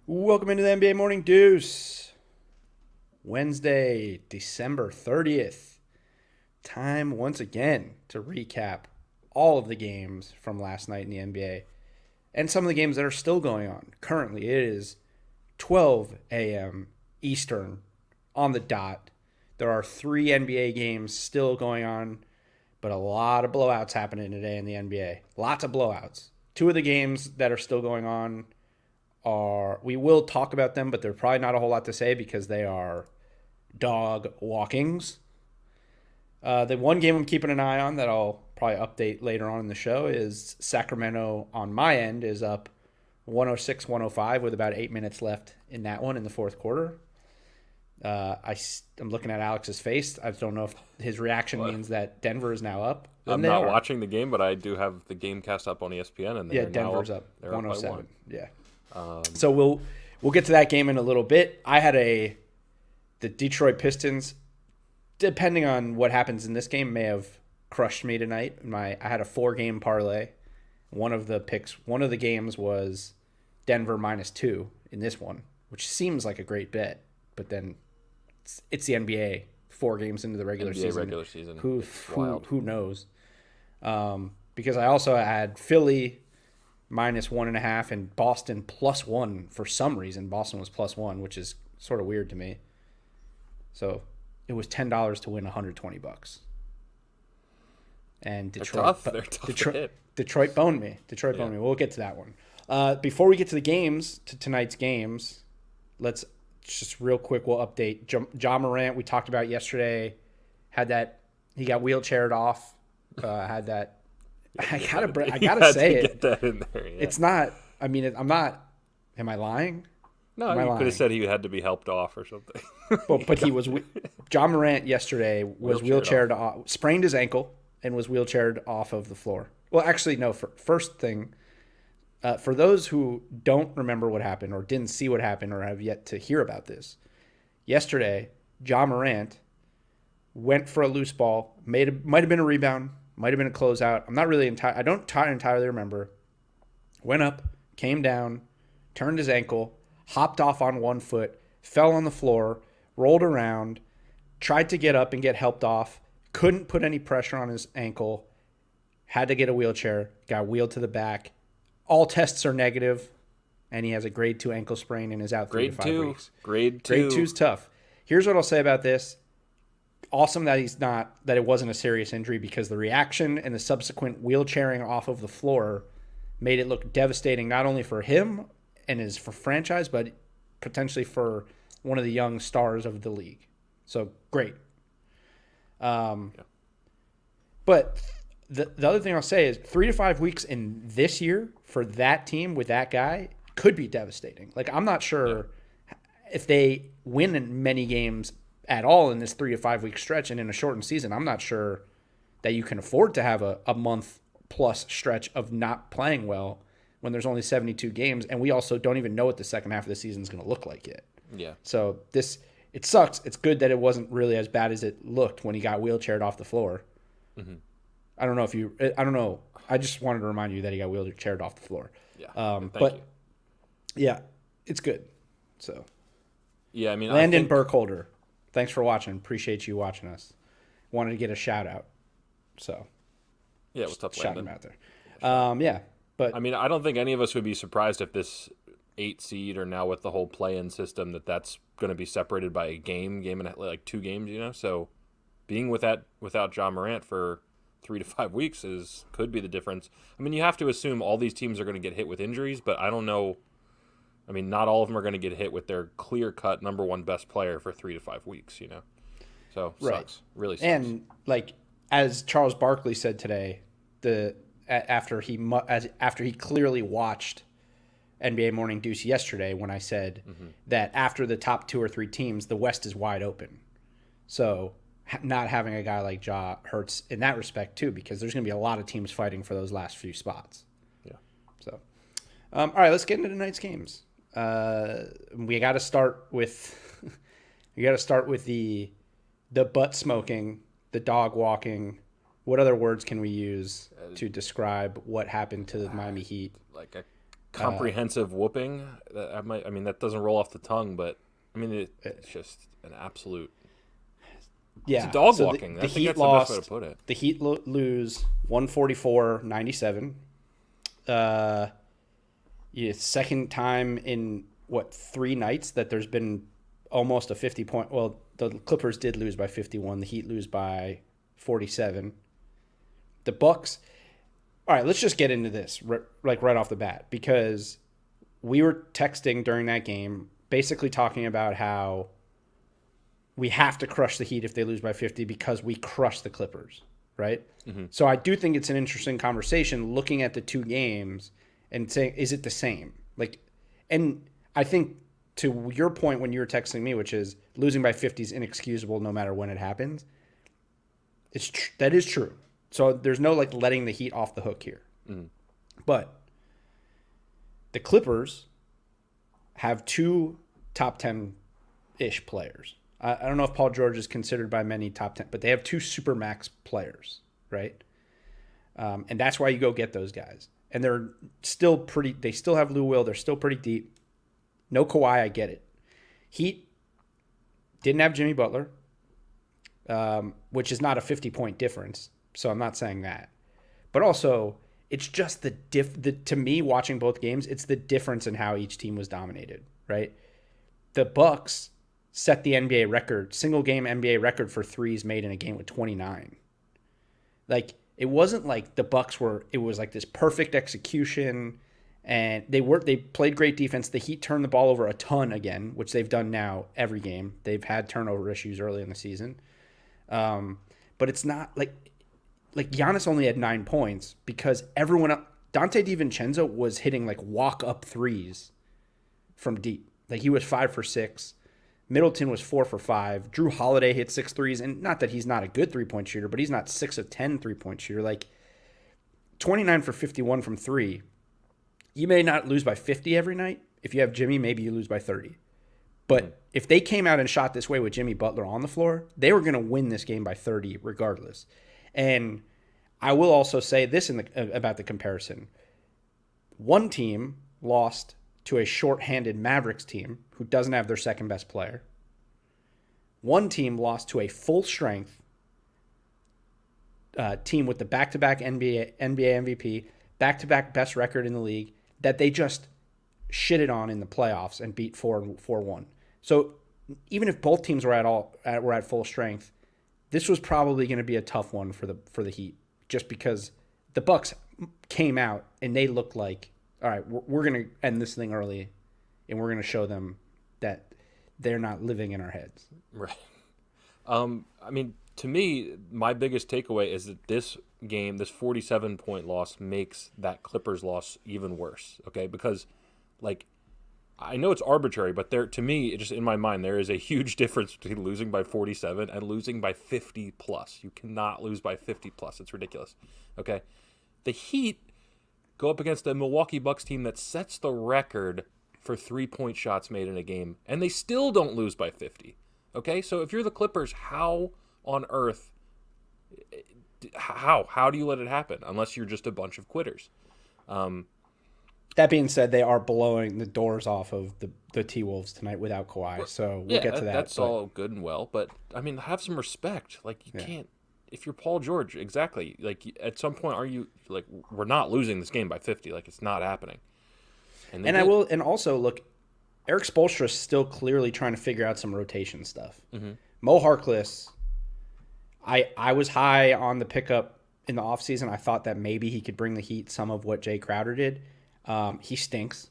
Welcome into the NBA Morning Deuce. Wednesday, December 30th. Time once again to recap all of the games from last night in the NBA and some of the games that are still going on. Currently, it is 12 a.m. Eastern on the dot. There are 3 NBA games still going on, but a lot of blowouts happening today in the NBA. Lots of blowouts. 2 of the games that are still going on we will talk about them, but there's probably not a whole lot to say because they are dog walkings. The one game I'm keeping an eye on that I'll probably update later on in the show is Sacramento on my end is up 106-105 with about 8 minutes left in that one in the fourth quarter. I'm looking at Alex's face. I don't know if his reaction means that Denver is now up. I'm not watching the game, but I do have the game cast up on ESPN, and Denver's up They're 107. Up by 1. Yeah. So we'll get to that game in a little bit. I had the Detroit Pistons, depending on what happens in this game, may have crushed me tonight. I had a 4-game parlay. One of the games was Denver -2 in this one, which seems like a great bet, but then it's the NBA. 4 games into the regular season. Who knows? Because I also had Philly -1.5 and Boston +1 for some reason. Boston was +1, which is sort of weird to me. So it was $10 to win $120. And Detroit, They're tough Detroit boned me. Boned me. We'll get to that one. Before we get to the games, to tonight's games, let's just real quick. We'll update Ja Morant. We talked about yesterday. He got wheelchaired off. Had that. I gotta say it. Get that in there, yeah. It's not. I mean, I'm not. Am I lying? No, you could have said he had to be helped off or something. But he was. Ja Morant yesterday was wheelchaired off, sprained his ankle, and was wheelchaired off of the floor. Well, actually, no. First thing, for those who don't remember what happened or didn't see what happened or have yet to hear about this, yesterday, Ja Morant went for a loose ball. Might have been a rebound. Might have been a closeout. I'm not really I don't entirely remember. Went up, came down, turned his ankle, hopped off on one foot, fell on the floor, rolled around, tried to get up and get helped off, couldn't put any pressure on his ankle, had to get a wheelchair, got wheeled to the back. All tests are negative, and he has a grade 2 ankle sprain and is out 3 to 5 weeks. Grade 2. Grade 2's tough. Here's what I'll say about this. Awesome that it wasn't a serious injury, because the reaction and the subsequent wheelchairing off of the floor made it look devastating, not only for him and his franchise, but potentially for one of the young stars of the league. So great. But the other thing I'll say is 3 to 5 weeks in this year for that team with that guy could be devastating. Like, I'm not sure if they win in many games at all in this 3 to 5 week stretch, and in a shortened season, I'm not sure that you can afford to have a month plus stretch of not playing well when there's only 72 games, and we also don't even know what the second half of the season is going to look like yet. Yeah. So it sucks. It's good that it wasn't really as bad as it looked when he got wheelchaired off the floor. Mm-hmm. I don't know. I just wanted to remind you that he got wheelchaired off the floor. Yeah. Thank you. Yeah, it's good. So. Yeah, I mean, Landon Burkholder. Thanks for watching. Appreciate you watching us. Wanted to get a shout out. So, yeah, what's up, shout Landon? him out there. But I mean, I don't think any of us would be surprised if this 8 seed, or now with the whole play-in system, that's going to be separated by a game and like 2 games. So being without Ja Morant for 3 to 5 weeks could be the difference. I mean, you have to assume all these teams are going to get hit with injuries, but I don't know. I mean, not all of them are going to get hit with their clear-cut number 1 best player for 3 to 5 weeks, So, sucks. Really sucks. And, as Charles Barkley said today, after he clearly watched NBA Morning Deuce yesterday, when I said that after the top 2 or 3 teams, the West is wide open. So, not having a guy like Ja hurts in that respect, too, because there's going to be a lot of teams fighting for those last few spots. Yeah. So, all right, let's get into tonight's games. We got to start with the butt smoking, the dog walking. What other words can we use to describe what happened to the Miami Heat? Like a comprehensive whooping. That doesn't roll off the tongue, but it's just an absolute. Yeah, it's dog walking. I think that's the best way to put it. The Heat lose 144-97. Second time in 3 nights that there's been almost a 50-point. Well, the Clippers did lose by 51. The Heat lose by 47. The Bucks. All right, let's just get into this right off the bat, because we were texting during that game, basically talking about how we have to crush the Heat if they lose by 50 because we crush the Clippers, right? Mm-hmm. So I do think it's an interesting conversation looking at the 2 games and saying, is it the same? And I think to your point when you were texting me, which is losing by 50 is inexcusable no matter when it happens. That is true. So there's no letting the Heat off the hook here. Mm-hmm. But the Clippers have 2 top 10-ish players. I don't know if Paul George is considered by many top 10, but they have 2 supermax players, right? And that's why you go get those guys. And they're still they still have Lou Will. They're still pretty deep. No Kawhi, I get it. Heat didn't have Jimmy Butler, which is not a 50-point difference. So I'm not saying that. But also, it's just to me, watching both games, it's the difference in how each team was dominated, right? The Bucks set the NBA record, single-game NBA record for threes made in a game with 29. It wasn't like the Bucks it was this perfect execution, and they played great defense. The Heat turned the ball over a ton again, which they've done now every game. They've had turnover issues early in the season. But it's not Giannis only had 9 points because everyone else, Dante DiVincenzo was hitting walk-up threes from deep. He was 5 for 6. Middleton was 4 for 5. Drew Holiday hit 6 threes, and not that he's not a good three-point shooter, but he's not 6 of 10 three-point shooter. 29 for 51 from 3. You may not lose by 50 every night. If you have Jimmy, maybe you lose by 30. But if they came out and shot this way with Jimmy Butler on the floor, they were going to win this game by 30 regardless. And I will also say this about the comparison. One team lost to a short-handed Mavericks team who doesn't have their second best player. One team lost to a full-strength team with the back-to-back NBA MVP, back-to-back best record in the league that they just shitted on in the playoffs and beat 4-1. So even if both teams were at full strength, this was probably going to be a tough one for the Heat, just because the Bucks came out and they looked like, all right, we're going to end this thing early, and we're going to show them that they're not living in our heads. Right. To me, my biggest takeaway is that this game, this 47-point loss, makes that Clippers loss even worse. Okay, because I know it's arbitrary, but to me, just in my mind, there is a huge difference between losing by 47 and losing by 50 plus. You cannot lose by 50 plus. It's ridiculous. Okay, the Heat go up against a Milwaukee Bucks team that sets the record for 3-point shots made in a game, and they still don't lose by 50. Okay, so if you're the Clippers, how on earth, how do you let it happen unless you're just a bunch of quitters? That being said, they are blowing the doors off of the T-Wolves tonight without Kawhi, so we'll get to that. That's all good and well, but have some respect. You can't. If you're Paul George, exactly. At some point, are you we're not losing this game by 50? It's not happening. And also look, Eric Spoelstra is still clearly trying to figure out some rotation stuff. Mm-hmm. Mo Harkless, I was high on the pickup in the offseason. I thought that maybe he could bring the Heat some of what Jay Crowder did. He stinks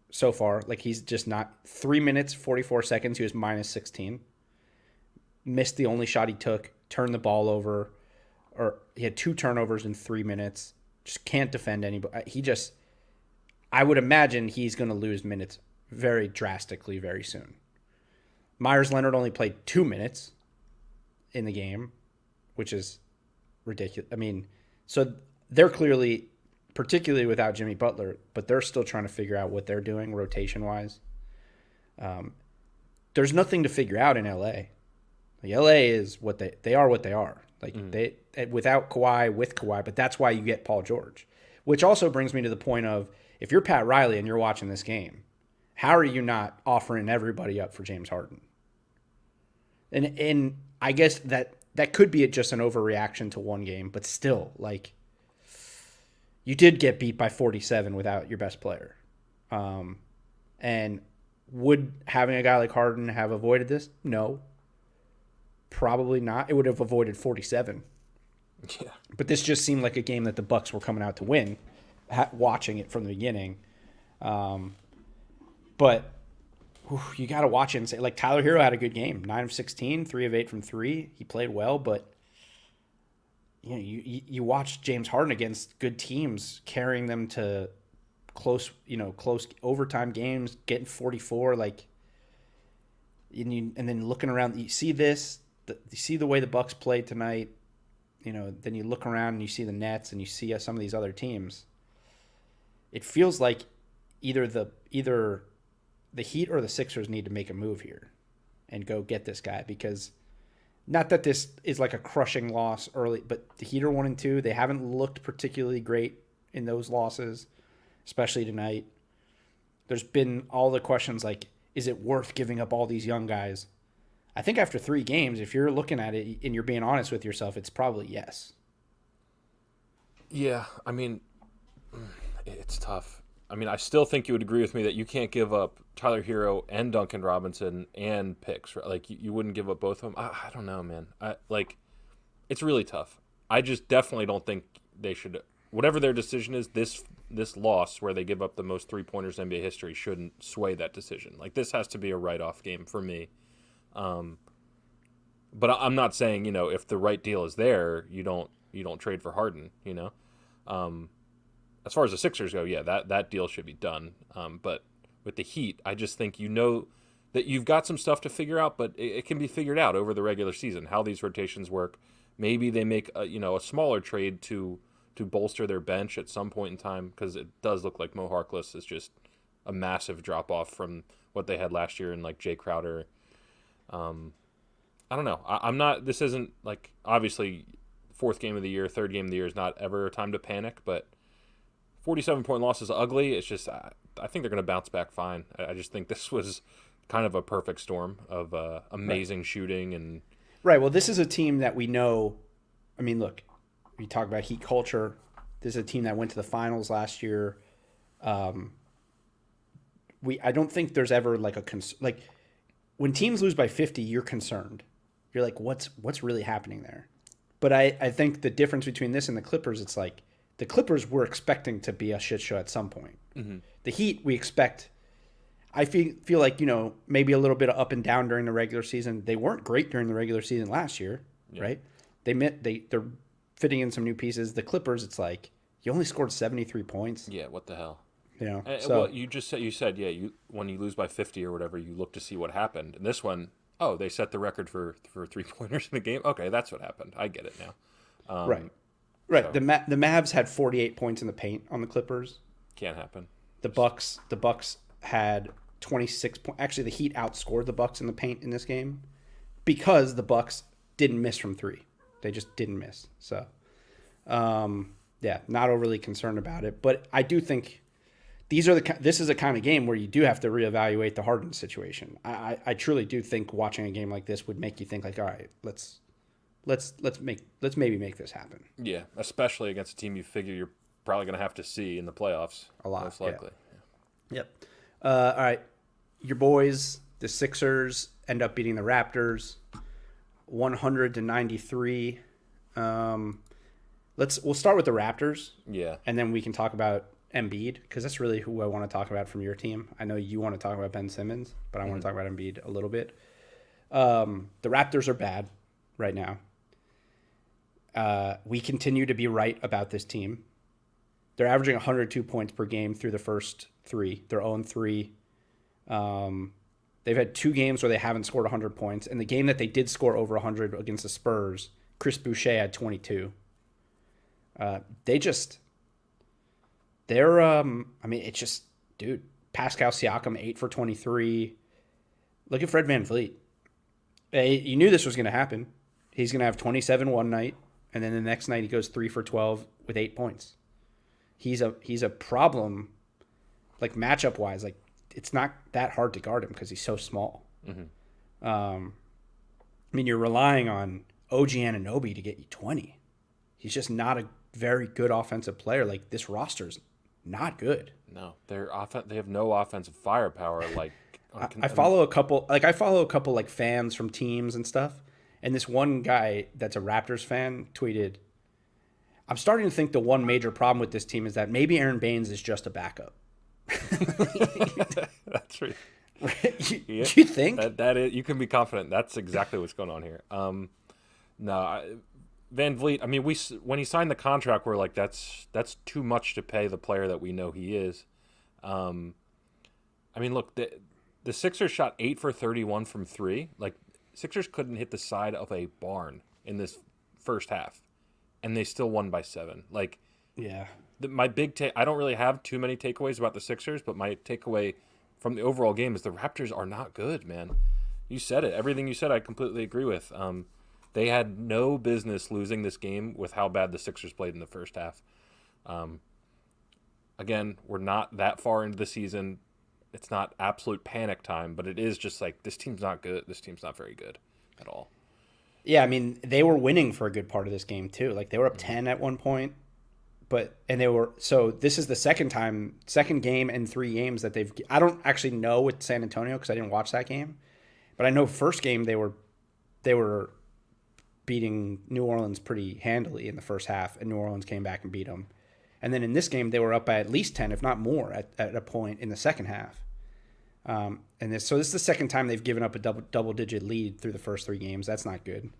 so far. He's just not. 3 minutes, 44 seconds, he was minus 16. Missed the only shot he took. Turned the ball over. Or he had 2 turnovers in 3 minutes. Just can't defend anybody. I would imagine he's going to lose minutes very drastically very soon. Myers Leonard only played 2 minutes in the game, which is ridiculous. So they're clearly, particularly without Jimmy Butler, but they're still trying to figure out what they're doing rotation-wise. There's nothing to figure out in LA. LA is what they are what they are. They without Kawhi, with Kawhi, but that's why you get Paul George. Which also brings me to the point of, if you're Pat Riley and you're watching this game, how are you not offering everybody up for James Harden? And I guess that could be just an overreaction to one game, but still, like, you did get beat by 47 without your best player. And would having a guy like Harden have avoided this? No. Probably not. It would have avoided 47. Yeah. But this just seemed like a game that the Bucks were coming out to win, watching it from the beginning. But you got to watch it and say, like, Tyler Hero had a good game. 9 of 16, 3 of 8 from 3. He played well, but you know, you watch James Harden against good teams, carrying them to close overtime games, getting 44, like, and then looking around, you see this, you see the way the Bucks played tonight, you know, then you look around and you see the Nets and you see some of these other teams. It feels like either the Heat or the Sixers need to make a move here and go get this guy, because not that this is like a crushing loss early, but the Heat are 1-2. They haven't looked particularly great in those losses, especially tonight. There's been all the questions like, is it worth giving up all these young guys? I think after 3 games, if you're looking at it and you're being honest with yourself, it's probably yes. Yeah, I mean, it's tough. I mean, I still think you would agree with me that you can't give up Tyler Hero and Duncan Robinson and picks. Right? Like, you wouldn't give up both of them. I don't know, man. It's really tough. I just definitely don't think they should. Whatever their decision is, this loss where they give up the most 3-pointers in NBA history shouldn't sway that decision. Like, this has to be a write-off game for me. But I'm not saying, you know, if the right deal is there, you don't trade for Harden, you know. As far as the Sixers go, yeah, that deal should be done. But with the Heat, I just think you know that you've got some stuff to figure out, but it can be figured out over the regular season, how these rotations work. Maybe they make a smaller trade to bolster their bench at some point in time, because it does look like Mo Harkless is just a massive drop-off from what they had last year, and like Jay Crowder. I don't know. I'm not – this isn't like – obviously, 4th game of the year, 3rd game of the year is not ever a time to panic, but 47-point loss is ugly. It's just I think they're going to bounce back fine. I just think this was kind of a perfect storm of amazing shooting and – Right. Well, this is a team that we know – I mean, look, we talk about Heat culture. This is a team that went to the finals last year. I don't think there's ever like when teams lose by 50, you're concerned. You're like, what's really happening there? But I think the difference between this and the Clippers, it's like the Clippers were expecting to be a shit show at some point. Mm-hmm. The Heat, we expect. I feel like, you know, maybe a little bit of up and down during the regular season. They weren't great during the regular season last year, right? They're fitting in some new pieces. The Clippers, it's like you only scored 73 points. Yeah, what the hell? You know, well, you said when you lose by 50 or whatever, you look to see what happened. And this one, they set the record for 3-pointers in the game. Okay, that's what happened. I get it now. Right. So. The Mavs had 48 points in the paint on the Clippers. Can't happen. The Bucks had 26 points. Actually, the Heat outscored the Bucks in the paint in this game because the Bucks didn't miss from 3. They just didn't miss. So, not overly concerned about it. But I do think this is a kind of game where you do have to reevaluate the Harden situation. I truly do think watching a game like this would make you think like, all right, let's maybe make this happen. Yeah, especially against a team you figure you're probably going to have to see in the playoffs. A lot, most likely. Yeah. Yep. All right, your boys, the Sixers, end up beating the Raptors, 100-93. We'll start with the Raptors. Yeah, and then we can talk about Embiid, because that's really who I want to talk about from your team. I know you want to talk about Ben Simmons, but I want to talk about Embiid a little bit. The Raptors are bad right now. We continue to be right about this team. They're averaging 102 points per game through the first 3. They're 0-3. They've had 2 games where they haven't scored 100 points. And the game that they did score over 100 against the Spurs, Chris Boucher had 22. It's just, dude, Pascal Siakam 8 for 23. Look at Fred VanVleet. You knew this was going to happen. He's going to have 27 one night, and then the next night he goes 3 for 12 with 8 points. He's a problem like matchup wise, like it's not that hard to guard him because he's so small. Mm-hmm. I mean, you're relying on OG Anunoby to get you 20. He's just not a very good offensive player. Like, this roster's not good. No, they have no offensive firepower. Like, I follow a couple like fans from teams and stuff, and this one guy that's a Raptors fan tweeted, "I'm starting to think the one major problem with this team is that maybe Aaron Baines is just a backup." That's right. You think that is, you can be confident that's exactly what's going on here. Van Vliet. I mean, when he signed the contract, we're like, that's too much to pay the player that we know he is. I mean, look, the Sixers shot 8 for 31 from 3. Like, Sixers couldn't hit the side of a barn in this first half, and they still won by 7. Like, yeah. My big I don't really have too many takeaways about the Sixers, but my takeaway from the overall game is the Raptors are not good, man. You said it. Everything you said, I completely agree with. They had no business losing this game with how bad the Sixers played in the first half. Again, we're not that far into the season. It's not absolute panic time, but it is just like, this team's not good. This team's not very good at all. Yeah, I mean, they were winning for a good part of this game, too. Like, they were up 10 at one point. So this is the second game in 3 games that I don't actually know with San Antonio because I didn't watch that game, but I know first game they were beating New Orleans pretty handily in the first half, and New Orleans came back and beat them. And then in this game they were up by at least 10, if not more, at a point in the second half. So this is the second time they've given up a double-digit lead through the first 3 games. That's not good.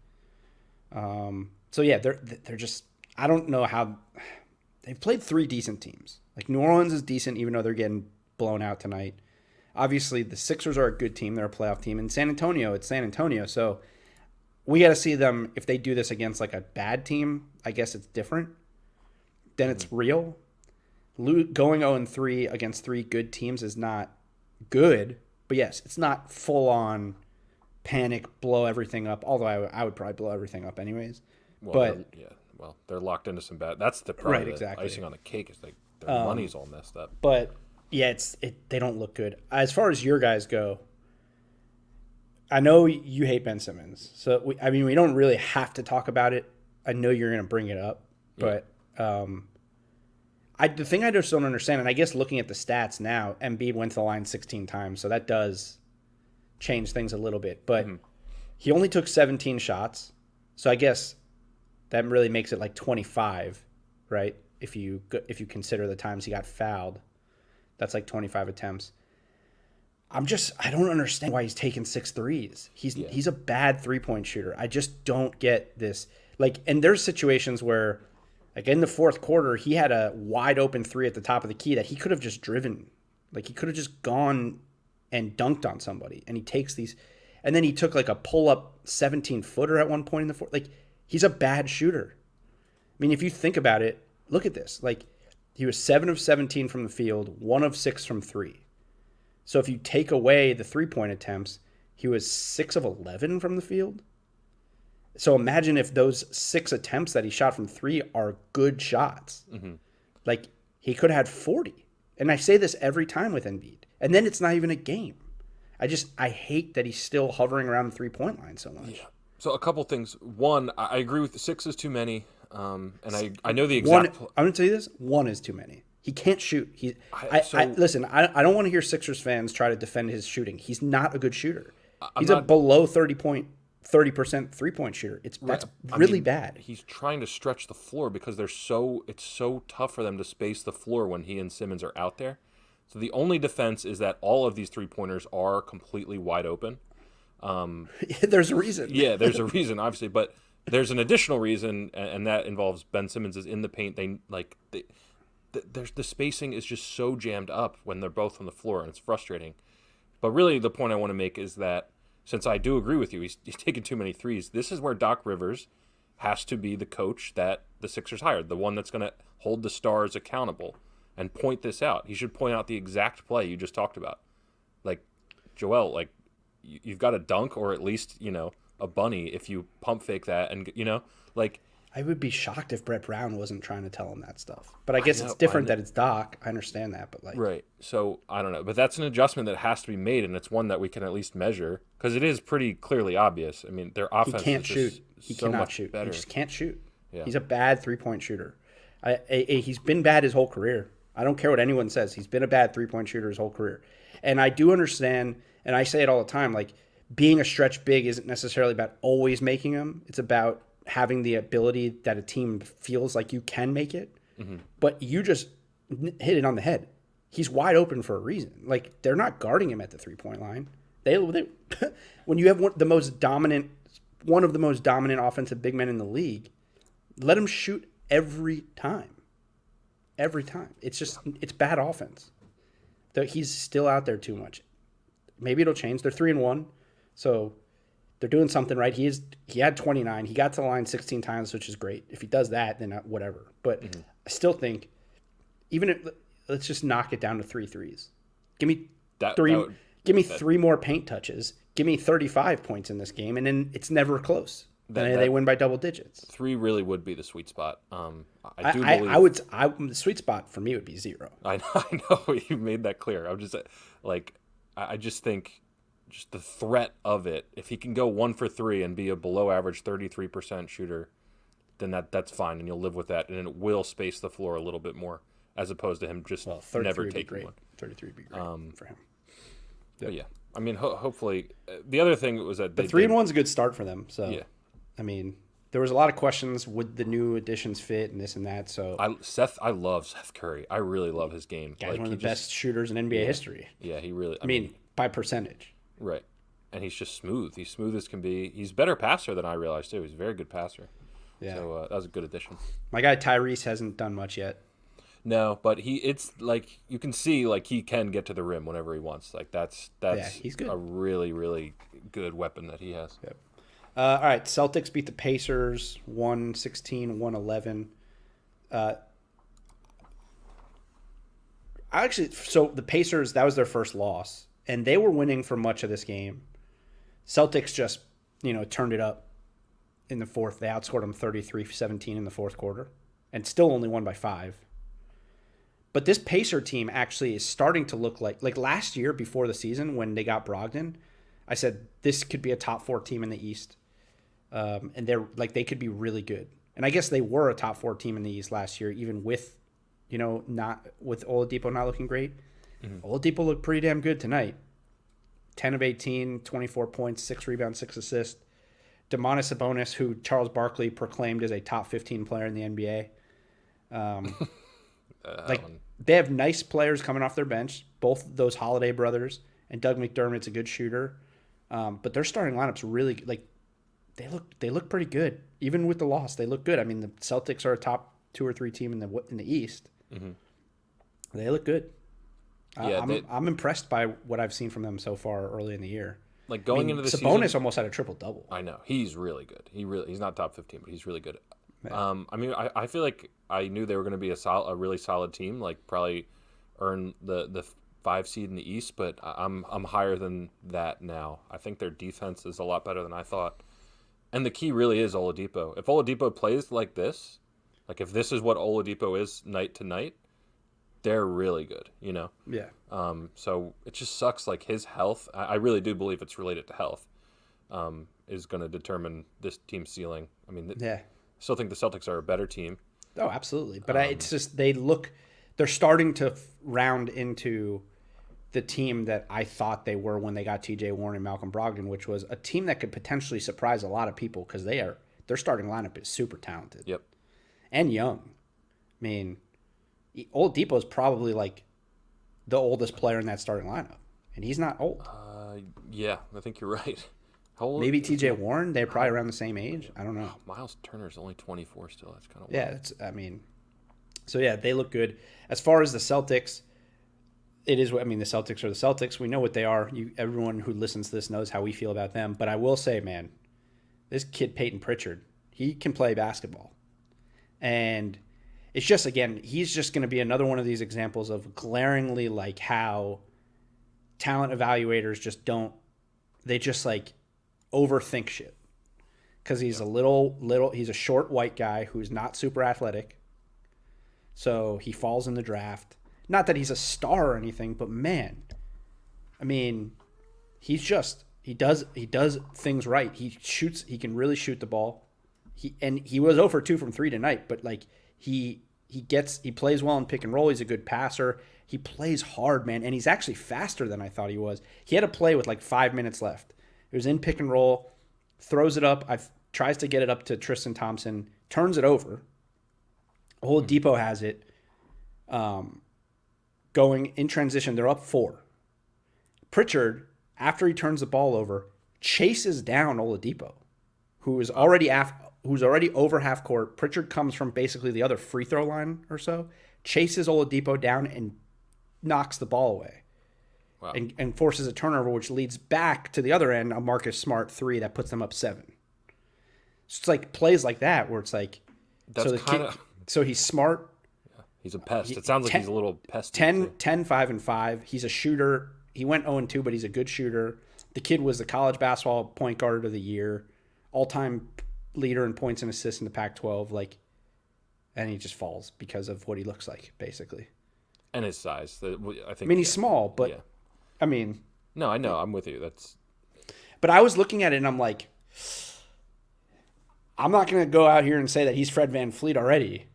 So yeah, they're just, I don't know how. They've played 3 decent teams. Like, New Orleans is decent, even though they're getting blown out tonight. Obviously, the Sixers are a good team. They're a playoff team. And San Antonio, it's San Antonio. So we got to see them. If they do this against, like, a bad team, I guess it's different. Then it's real. Going 0-3 against 3 good teams is not good. But, yes, it's not full-on panic, blow everything up. Although I would probably blow everything up anyways. Well, they're locked into some bad. That's the problem. Right, exactly. Icing on the cake is like their money's all messed up. But yeah, they don't look good. As far as your guys go, I know you hate Ben Simmons, so we don't really have to talk about it. I know you're going to bring it up, but the thing I just don't understand, and I guess looking at the stats now, Embiid went to the line 16 times, so that does change things a little bit. But he only took 17 shots, so I guess that really makes it like 25, right? If you consider the times he got fouled, that's like 25 attempts. I don't understand why he's taking 6 threes. He's a bad 3-point shooter. I just don't get this. Like, and there's situations where, like in the fourth quarter, he had a wide open 3 at the top of the key that he could have just driven. Like, he could have just gone and dunked on somebody. And he takes these, and then he took like a pull up 17-footer at one point in the fourth. Like, he's a bad shooter. I mean, if you think about it, look at this. Like, he was 7 of 17 from the field, 1 of 6 from 3. So if you take away the 3-point attempts, he was 6 of 11 from the field. So imagine if those 6 attempts that he shot from 3 are good shots. Mm-hmm. Like, he could have had 40. And I say this every time with Embiid. And then it's not even a game. I hate that he's still hovering around the 3-point line so much. Yeah. So a couple things. One, I agree with 6 is too many. And I know the exact. I'm going to tell you this. 1 is too many. He can't shoot. Listen, I don't want to hear Sixers fans try to defend his shooting. He's not a good shooter. He's a below 30% 3-point shooter. That's really bad. He's trying to stretch the floor because it's so tough for them to space the floor when he and Simmons are out there. So the only defense is that all of these 3-pointers are completely wide open. There's a reason. Yeah, there's a reason, obviously, but there's an additional reason, and that involves Ben Simmons is in the paint. The spacing is just so jammed up when they're both on the floor, and it's frustrating. But really, the point I want to make is that since I do agree with you, he's taking too many threes. This is where Doc Rivers has to be the coach that the Sixers hired, the one that's going to hold the stars accountable and point this out. He should point out the exact play you just talked about. Like, Joel, like, you've got a dunk or at least, a bunny if you pump fake that. And, I would be shocked if Brett Brown wasn't trying to tell him that stuff. But I guess it's different that it's Doc. I understand that, but right. So I don't know, but that's an adjustment that has to be made, and it's one that we can at least measure because it is pretty clearly obvious. I mean, their offense he can't is shoot. He so cannot much shoot. better. He just can't shoot. Yeah. He's a bad 3-point shooter. He's been bad his whole career. I don't care what anyone says. He's been a bad 3-point shooter his whole career. And I do understand, and I say it all the time, like being a stretch big isn't necessarily about always making them. It's about having the ability that a team feels like you can make it. Mm-hmm. But you just hit it on the head. He's wide open for a reason. Like they're not guarding him at the 3-point line. They when you have one of the most dominant offensive big men in the league, let him shoot every time. Every time. It's bad offense. He's still out there too much. Maybe it'll change. They're 3-1, so they're doing something right. He had 29. He got to the line 16 times, which is great. If he does that, then whatever. But I still think, let's just knock it down to 3 threes. Give me three more paint touches. Give me 35 points in this game, and then it's never close. They win by double digits. 3 really would be the sweet spot. The sweet spot for me would be 0. I know you made that clear. I'm just like, I just think just the threat of it. If he can go 1 for 3 and be a below average 33% shooter, then that's fine, and you'll live with that, and it will space the floor a little bit more as opposed to him just never taking one. 33 would be great for him. Yep. Yeah, I mean, hopefully. The other thing was that the 3-1's a good start for them. So yeah. I mean, there was a lot of questions. Would the new additions fit and this and that? So I love Seth Curry. I really love his game. Guy's one of the best shooters in NBA history. Yeah, he really. I mean, by percentage. Right, and he's just smooth. He's smooth as can be. He's a better passer than I realized too. He's a very good passer. Yeah. So that was a good addition. My guy Tyrese hasn't done much yet. No, but it's like you can see like he can get to the rim whenever he wants. Like that's he's good. A really, really good weapon that he has. Yep. All right, Celtics beat the Pacers 116-111. So the Pacers, that was their first loss, and they were winning for much of this game. Celtics just, turned it up in the fourth. They outscored them 33-17 in the fourth quarter and still only won by 5. But this Pacer team actually is starting to look like last year before the season when they got Brogdon, I said this could be a top 4 team in the East. And they could be really good. And I guess they were a top 4 team in the East last year, even with, not with Oladipo not looking great. Mm-hmm. Oladipo looked pretty damn good tonight. 10 of 18, 24 points, 6 rebounds, 6 assists. Domantas Sabonis, who Charles Barkley proclaimed as a top 15 player in the NBA. They have nice players coming off their bench, both those Holiday brothers, and Doug McDermott's a good shooter. But their starting lineups really they look pretty good. Even with the loss, they look good. I mean, the Celtics are a top 2 or 3 team in the East. Mm-hmm. They look good. Yeah, I'm impressed by what I've seen from them so far early in the year. Like going into the Sabonis season, almost had a triple double. I know he's really good. He's not top 15, but he's really good. Yeah. I feel like I knew they were going to be a really solid team. Like probably earn the 5 seed in the East, but I'm higher than that now. I think their defense is a lot better than I thought. And the key really is Oladipo. If Oladipo plays like this, like if this is what Oladipo is night to night, they're really good, Yeah. So it just sucks. Like his health, I really do believe it's related to health, is going to determine this team's ceiling. I mean, I still think the Celtics are a better team. Oh, absolutely. But it's just they're starting to round into the team that I thought they were when they got T.J. Warren and Malcolm Brogdon, which was a team that could potentially surprise a lot of people because their starting lineup is super talented. Yep. And young. I mean, Oladipo is probably like the oldest player in that starting lineup, and he's not old. Yeah, I think you're right. How old? Maybe T.J. Warren. They're probably around the same age. I don't know. Miles Turner's only 24 still. That's kind of wild. Yeah. They look good. As far as the Celtics, the Celtics are the Celtics. We know what they are. Everyone who listens to this knows how we feel about them. But I will say, man, this kid Peyton Pritchard, he can play basketball, and it's just, again, he's just going to be another one of these examples of glaringly like how talent evaluators just overthink shit. because he's he's a short white guy who's not super athletic. So he falls in the draft. Not that he's a star or anything, but man, I mean, he does things right. He can really shoot the ball. He was 0 for 2 from 3 tonight, but like he plays well in pick and roll. He's a good passer. He plays hard, man, and he's actually faster than I thought he was. He had a play with like 5 minutes left. It was in pick and roll, throws it up, tries to get it up to Tristan Thompson, turns it over. Oladipo has it. Going in transition, they're up 4. Pritchard, after he turns the ball over, chases down Oladipo, who is already over half court. Pritchard comes from basically the other free throw line or so, chases Oladipo down and knocks the ball away. Wow. And forces a turnover, which leads back to the other end, a Marcus Smart 3 that puts them up 7. So it's like plays like that where it's like, so he's smart. Yeah, he's a pest. It sounds like he's a little pesty. 10, 5, and 5. He's a shooter. He went 0-2, but he's a good shooter. The kid was the college basketball point guard of the year, all-time leader in points and assists in the Pac-12. Like, and he just falls because of what he looks like, basically. And his size. I mean, he's small, but... Yeah. I mean, no, I know. I'm with you. But I was looking at it and I'm like, I'm not going to go out here and say that he's Fred VanVleet already.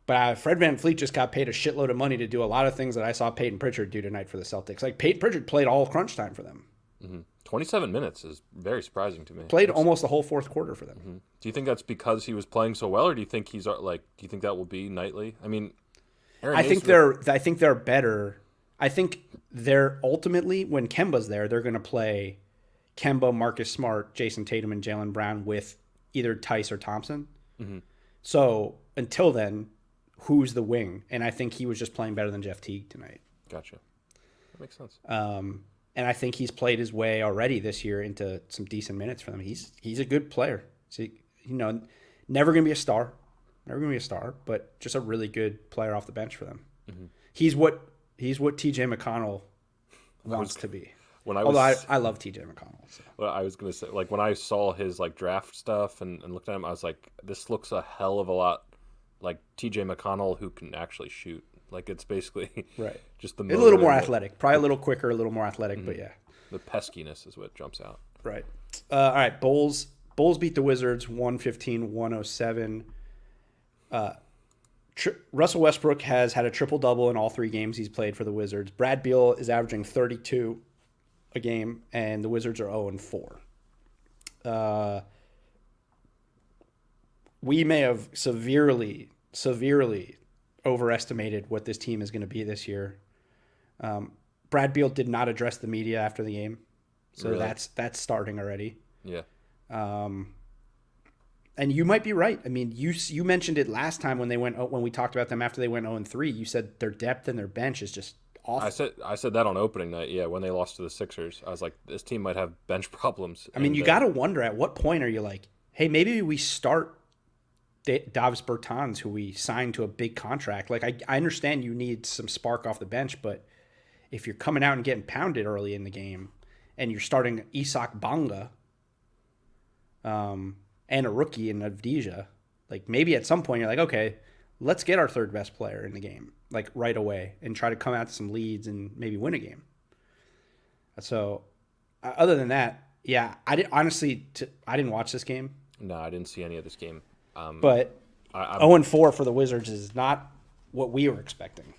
But Fred VanVleet just got paid a shitload of money to do a lot of things that I saw Peyton Pritchard do tonight for the Celtics. Like Peyton Pritchard played all crunch time for them. Mm-hmm. 27 minutes is very surprising to me. Played almost the whole fourth quarter for them. Mm-hmm. Do you think that's because he was playing so well, or do you think do you think that will be nightly? I mean, I think they're better. I think they're ultimately, when Kemba's there, they're going to play Kemba, Marcus Smart, Jason Tatum, and Jaylen Brown with either Tice or Thompson. Mm-hmm. So until then, who's the wing? And I think he was just playing better than Jeff Teague tonight. Gotcha. That makes sense. And I think he's played his way already this year into some decent minutes for them. He's a good player. So, never going to be a star. But just a really good player off the bench for them. Mm-hmm. He's what TJ McConnell wants to be. I love TJ McConnell. So. Well, I was going to say, like, when I saw his like draft stuff and looked at him, I was like, this looks a hell of a lot like TJ McConnell who can actually shoot. Like, it's basically right. Just a little more athletic, probably a little quicker, a little more athletic, but yeah. The peskiness is what jumps out. Right. All right. Bulls beat the Wizards 115-107. Russell Westbrook has had a triple-double in all 3 games he's played for the Wizards. Brad Beal is averaging 32 a game, and the Wizards are 0-4. We may have severely overestimated what this team is going to be this year. Brad Beal did not address the media after the game, so really? That's starting already. Yeah. And you might be right. I mean, you mentioned it last time when we talked about them after they went 0-3. You said their depth and their bench is just awful. I said that on opening night. Yeah, when they lost to the Sixers, I was like, this team might have bench problems. I mean, you got to wonder at what point are you like, hey, maybe we start Davis Bertans, who we signed to a big contract. Like, I understand you need some spark off the bench, but if you're coming out and getting pounded early in the game, and you're starting Isak Bonga, and a rookie in Avdija, like maybe at some point you're like, okay, let's get our third best player in the game, like right away, and try to come out to some leads and maybe win a game. So other than that, yeah, I didn't watch this game. No, I didn't see any of this game. But 0-4 for the Wizards is not what we were expecting.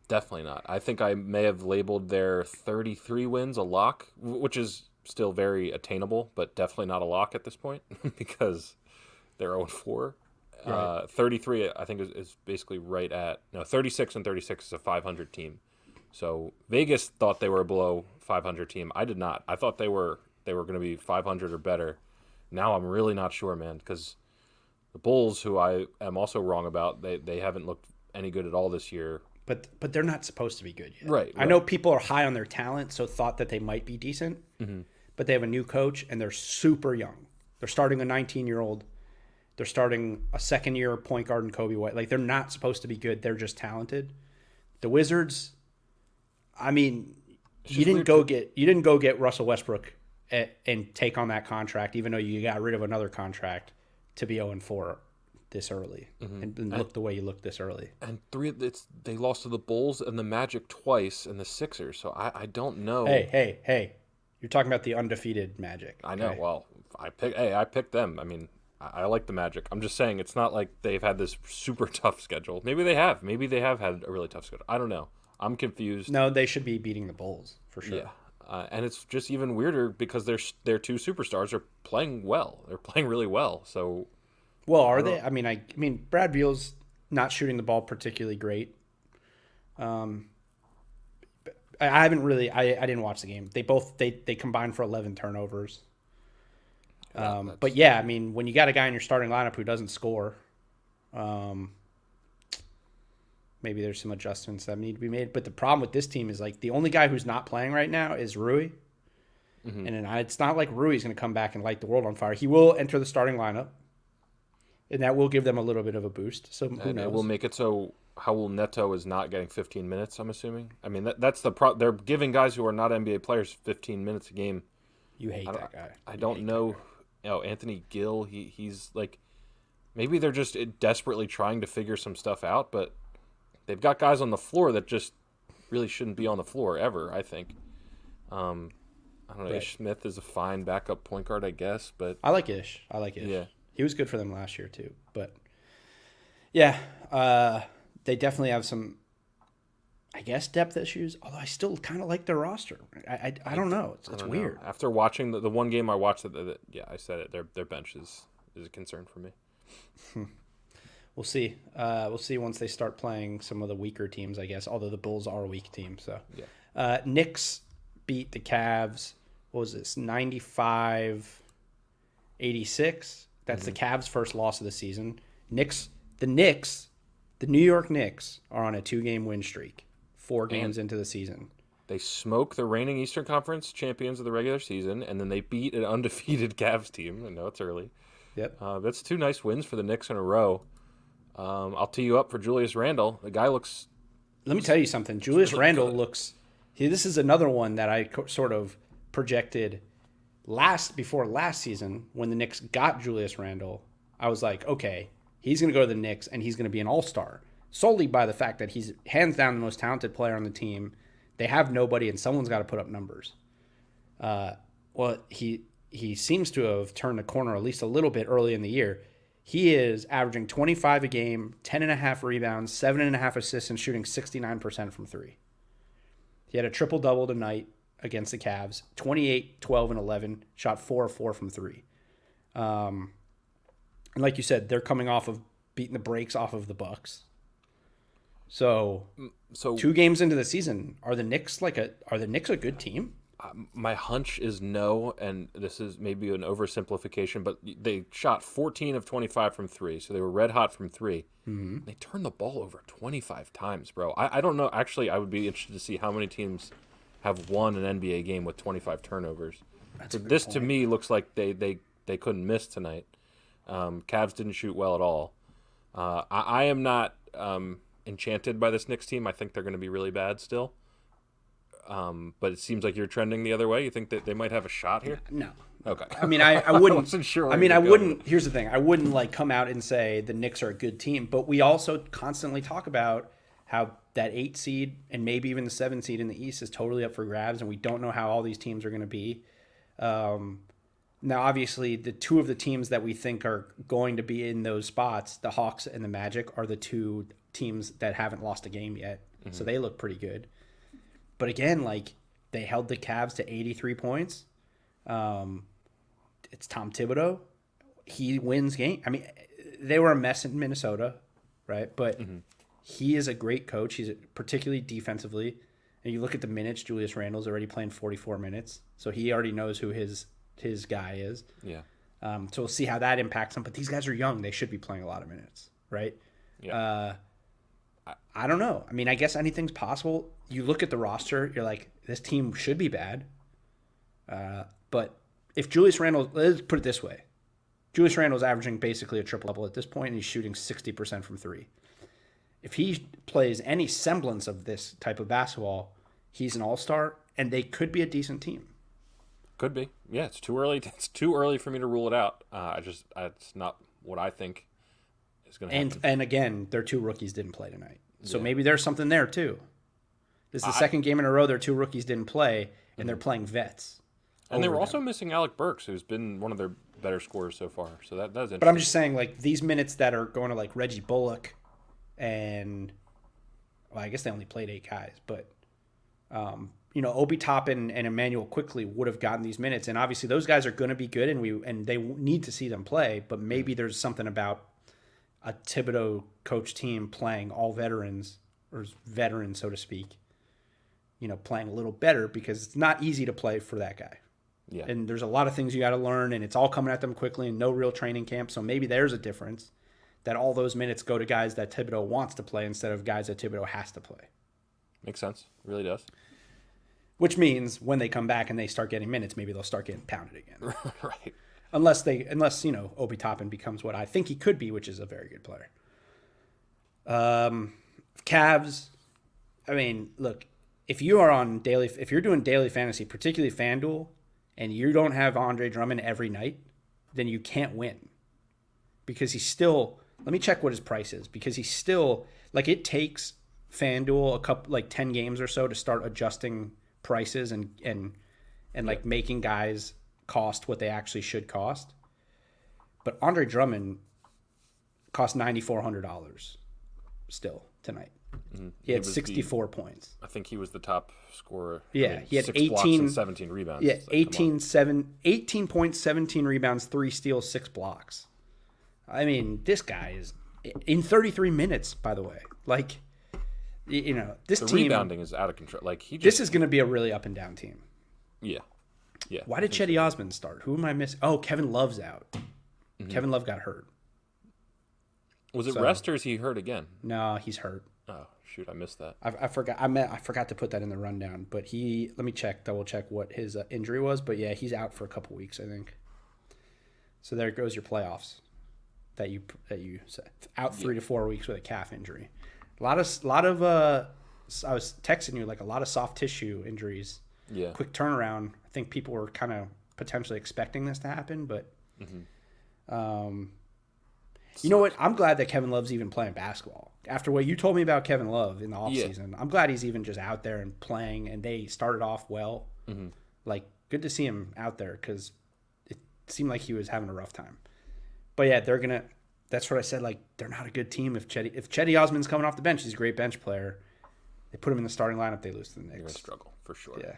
Definitely not. I think I may have labeled their 33 wins a lock, which is still very attainable, but definitely not a lock at this point because they're 0-4. Right. 33, I think, is basically right at 36 and 36 is a 500 team. So Vegas thought they were a below 500 team. I did not. I thought they were going to be 500 or better. Now I'm really not sure, man, because the Bulls, who I am also wrong about, they haven't looked any good at all this year. But they're not supposed to be good yet. Right. I know people are high on their talent, so thought that they might be decent. Mm-hmm. But they have a new coach, and they're super young. They're starting a 19-year-old. They're starting a second-year point guard in Kobe White. Like, they're not supposed to be good. They're just talented. The Wizards, I mean, you didn't go get Russell Westbrook and take on that contract, even though you got rid of another contract, to be 0-4 this early and look the way you look this early. And they lost to the Bulls and the Magic twice and the Sixers. So I don't know. Hey. You're talking about the undefeated Magic. I know. Okay? Well, I picked them. I mean, I like the Magic. I'm just saying it's not like they've had this super tough schedule. Maybe they have. Maybe they have had a really tough schedule. I don't know. I'm confused. No, they should be beating the Bulls for sure. Yeah. And it's just even weirder because their two superstars are playing well. They're playing really well. So, well, are they? I mean, Brad Beal's not shooting the ball particularly great. I haven't really. I didn't watch the game. They combined for 11 turnovers. But yeah, I mean, when you got a guy in your starting lineup who doesn't score, maybe there's some adjustments that need to be made. But the problem with this team is like the only guy who's not playing right now is Rui. Mm-hmm. And it's not like Rui's going to come back and light the world on fire. He will enter the starting lineup, and that will give them a little bit of a boost. So who knows? It will make it so Raul Neto is not getting 15 minutes, I'm assuming. I mean, that's the they're giving guys who are not NBA players 15 minutes a game. You hate that guy. I don't know. You know, Anthony Gill, he's like, maybe they're just desperately trying to figure some stuff out, but they've got guys on the floor that just really shouldn't be on the floor ever, I think. I don't know. Right. Ish Smith is a fine backup point guard, I guess, but I like Ish. Yeah. He was good for them last year too, but yeah, they definitely have some, I guess, depth issues. Although I still kind of like their roster. I don't know. It's weird. After watching the one game I watched, I said it. Their bench is a concern for me. We'll see. We'll see once they start playing some of the weaker teams, I guess. Although the Bulls are a weak team, so yeah. Knicks beat the Cavs. What was this? 95-86. That's the Cavs' first loss of the season. The New York Knicks are on a 2-game win streak. 4 games into the season. They smoke the reigning Eastern Conference champions of the regular season, and then they beat an undefeated Cavs team. I know it's early. Yep. That's 2 nice wins for the Knicks in a row. I'll tee you up for Julius Randle. The guy looks... Let me tell you something. Julius Randle looks... This is another one that I sort of projected before last season when the Knicks got Julius Randle. I was like, okay, he's going to go to the Knicks, and he's going to be an all-star. Solely by the fact that he's hands down the most talented player on the team. They have nobody, and someone's got to put up numbers. Well, he seems to have turned the corner at least a little bit early in the year. He is averaging 25 a game, 10.5 rebounds, 7.5 assists, and shooting 69% from 3. He had a triple-double tonight against the Cavs, 28, 12, and 11, shot 4 of 4 from 3. And like you said, they're coming off of beating the brakes off of the Bucks. So 2 games into the season, are the Knicks a good team? My hunch is no, and this is maybe an oversimplification, but they shot 14 of 25 from 3, so they were red hot from 3. Mm-hmm. They turned the ball over 25 times, bro. I don't know. Actually, I would be interested to see how many teams have won an NBA game with 25 turnovers. This point. To me looks like they couldn't miss tonight. Cavs didn't shoot well at all. I am not enchanted by this Knicks team. I think they're going to be really bad still. But it seems like you're trending the other way. You think that they might have a shot here? No. Okay. I mean, I wouldn't. I wasn't sure. I mean, I wouldn't. Here's the thing. I wouldn't like come out and say the Knicks are a good team, but we also constantly talk about how that 8 seed and maybe even the 7 seed in the East is totally up for grabs, and we don't know how all these teams are going to be. Now, obviously, the 2 of the teams that we think are going to be in those spots, the Hawks and the Magic, are the 2 teams that haven't lost a game yet, so they look pretty good. But again, like, they held the Cavs to 83 points. It's Tom Thibodeau. He wins game. I mean, they were a mess in Minnesota, right? But he is a great coach. He's particularly defensively. And you look at the minutes, Julius Randle's already playing 44 minutes. So he already knows who his guy is. Yeah. So we'll see how that impacts him. But these guys are young. They should be playing a lot of minutes, right? Yeah. I don't know. I mean, I guess anything's possible. You look at the roster, you're like, this team should be bad. But if Julius Randle, let's put it this way. Julius Randle's averaging basically a triple-double at this point, and he's shooting 60% from 3. If he plays any semblance of this type of basketball, he's an all-star, and they could be a decent team. Could be. Yeah, it's too early. It's too early for me to rule it out. It's not what I think is going to happen. And again, their 2 rookies didn't play tonight, so maybe there's something there too. This is the second game in a row their 2 rookies didn't play, and they're playing vets. And they were also missing Alec Burks, who's been one of their better scorers so far. So that's interesting. But I'm just saying, like, these minutes that are going to, like, Reggie Bullock and, well, I guess they only played 8 guys, but, Obi Toppin and Emmanuel Quickley would have gotten these minutes. And obviously those guys are going to be good, and they need to see them play. But maybe there's something about a Thibodeau coach team playing all veterans, or veterans, so to speak, playing a little better, because it's not easy to play for that guy. Yeah. And there's a lot of things you got to learn, and it's all coming at them quickly, and no real training camp. So maybe there's a difference that all those minutes go to guys that Thibodeau wants to play instead of guys that Thibodeau has to play. Makes sense. Really does. Which means when they come back and they start getting minutes, maybe they'll start getting pounded again. Right. Unless Obi Toppin becomes what I think he could be, which is a very good player. Cavs. I mean, look, if you're doing daily fantasy, particularly FanDuel, and you don't have Andre Drummond every night, then you can't win. Because he's still, let me check what his price is, because he's still, like, it takes FanDuel a couple, like 10 games or so to start adjusting prices and like making guys cost what they actually should cost. But Andre Drummond cost $9,400 still tonight. Mm-hmm. He had 64 points. I think he was the top scorer. Yeah, he had 6 18 blocks and 17 rebounds. Yeah, 18 points, 17 rebounds, 3 steals, 6 blocks. I mean, this guy is in 33 minutes, by the way. Like, this the team rebounding is out of control. Like, this is going to be a really up and down team. Yeah. Yeah. Why did Chetty Osman start? Who am I missing? Oh, Kevin Love's out. Mm-hmm. Kevin Love got hurt. Was it rest or is he hurt again? No, he's hurt. Oh, shoot, I missed that. I forgot. I forgot to put that in the rundown. But let me double check what his injury was. But yeah, he's out for a couple weeks, I think. So there goes your playoffs. That you said out 3 to 4 weeks with a calf injury. A lot of I was texting you, like, a lot of soft tissue injuries. Yeah. Quick turnaround. I think people were kind of potentially expecting this to happen, but you know what? I'm glad that Kevin Love's even playing basketball. After what you told me about Kevin Love in the offseason, I'm glad he's even just out there and playing, and they started off well. Mm-hmm. Like, good to see him out there, because it seemed like he was having a rough time. But yeah, that's what I said, like, they're not a good team if Chetty Osman's coming off the bench. He's a great bench player. They put him in the starting lineup, they lose to the Knicks. They're going to struggle, for sure. Yeah.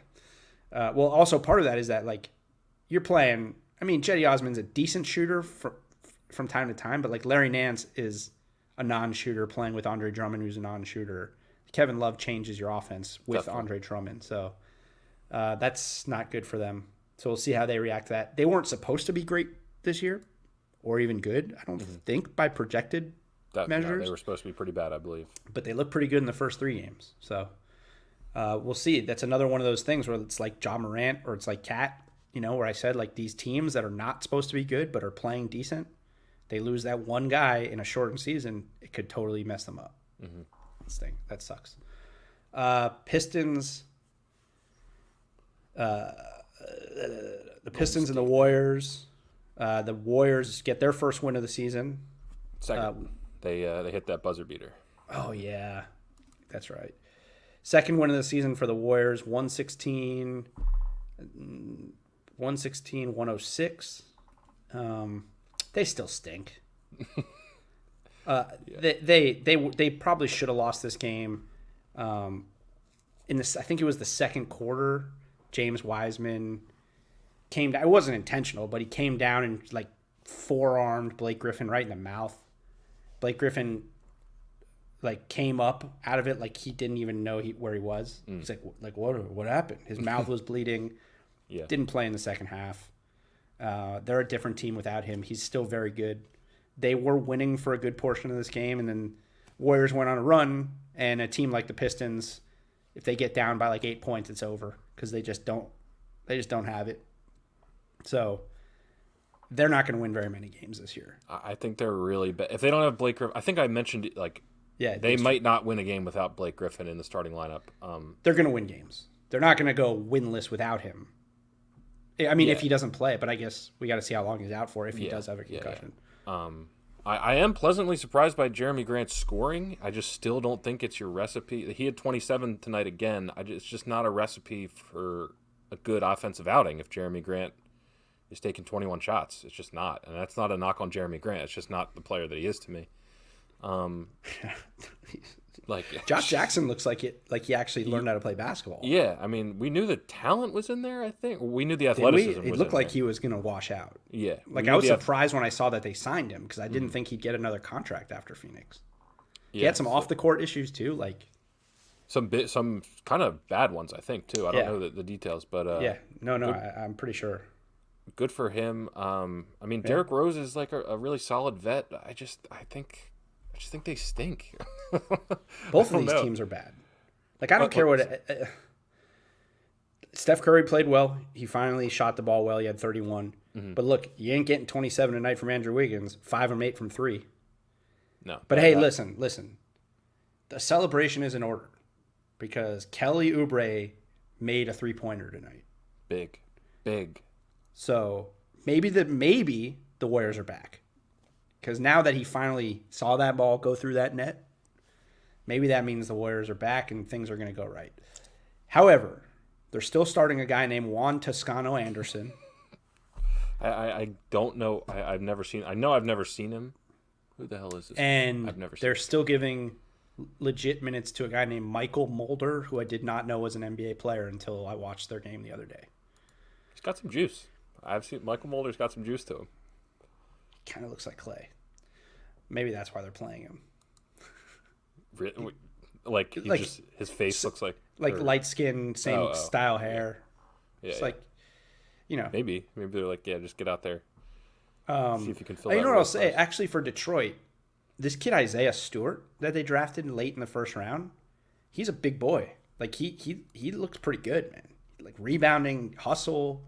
Well, also part of that is that, like, you're playing, I mean, Chetty Osman's a decent shooter from time to time, but, like, Larry Nance is a non-shooter playing with Andre Drummond, who's a non-shooter. Kevin Love changes your offense with Definitely. Andre Drummond. So that's not good for them. So we'll see how they react to that. They weren't supposed to be great this year or even good, I don't think, by projected measures. No, they were supposed to be pretty bad, I believe. But they looked pretty good in the first 3 games. So we'll see. That's another one of those things where it's like Ja Morant or it's like Cat, where I said, like, these teams that are not supposed to be good but are playing decent, they lose that one guy in a shortened season, it could totally mess them up. Mm-hmm. That sucks. Pistons, the Pistons and the Warriors. The Warriors get their first win of the season. Second, they hit that buzzer beater. Oh yeah, that's right. Second win of the season for the Warriors, 116-106. They still stink. They probably should have lost this game. I think it was the second quarter. James Wiseman came down. It wasn't intentional, but he came down and, like, forearmed Blake Griffin right in the mouth. Blake Griffin, like, came up out of it like he didn't even know where he was. He's like what happened? His mouth was bleeding. Yeah. Didn't play in the second half. They're a different team without him. He's still very good. They were winning for a good portion of this game, and then Warriors went on a run, and a team like the Pistons, if they get down by like 8 points, it's over because they just don't have it. So they're not going to win very many games this year. I think they're really bad. If they don't have Blake Griffin, I think I mentioned it, like, they might not win a game without Blake Griffin in the starting lineup. They're going to win games. They're not going to go winless without him. I mean, if he doesn't play, but I guess we got to see how long he's out for if he does have a concussion. I am pleasantly surprised by Jeremy Grant's scoring. I just still don't think it's your recipe. He had 27 tonight again. It's just not a recipe for a good offensive outing if Jeremy Grant is taking 21 shots. It's just not. And that's not a knock on Jeremy Grant. It's just not the player that he is to me. Josh Jackson looks like he actually learned how to play basketball. Yeah, I mean, we knew the talent was in there, I think. We knew the athleticism was in there. It looked like he was going to wash out. Yeah. I was surprised when I saw that they signed him because I didn't think he'd get another contract after Phoenix. He had some off-the-court issues, too. Some kind of bad ones, I think, too. I don't know the details, but... I'm pretty sure. Good for him. I mean, Derrick Rose is like a really solid vet. I just think they stink. Both of these teams are bad. I don't care what... Steph Curry played well. He finally shot the ball well. He had 31. Mm-hmm. But look, you ain't getting 27 tonight from Andrew Wiggins. 5 of 8 from 3. No. But hey, listen. The celebration is in order because Kelly Oubre made a 3-pointer tonight. Big. So maybe the Warriors are back. Because now that he finally saw that ball go through that net, maybe that means the Warriors are back and things are going to go right. However, they're still starting a guy named Juan Toscano Anderson. I don't know. I've never seen. I know I've never seen him. Who the hell is this? And I've never seen they're him. still giving legit minutes to a guy named Michael Mulder, who I did not know was an NBA player until I watched their game the other day. He's got some juice. I've seen Michael Mulder's got some juice to him. Kind of looks like Clay. Maybe that's why they're playing him. His face looks like light skin, same style hair. Yeah. It's maybe they're like, just get out there. See if you can fill. You know what I'll say? Actually, for Detroit, this kid Isaiah Stewart that they drafted late in the first round, he's a big boy. He looks pretty good, man. Rebounding, hustle.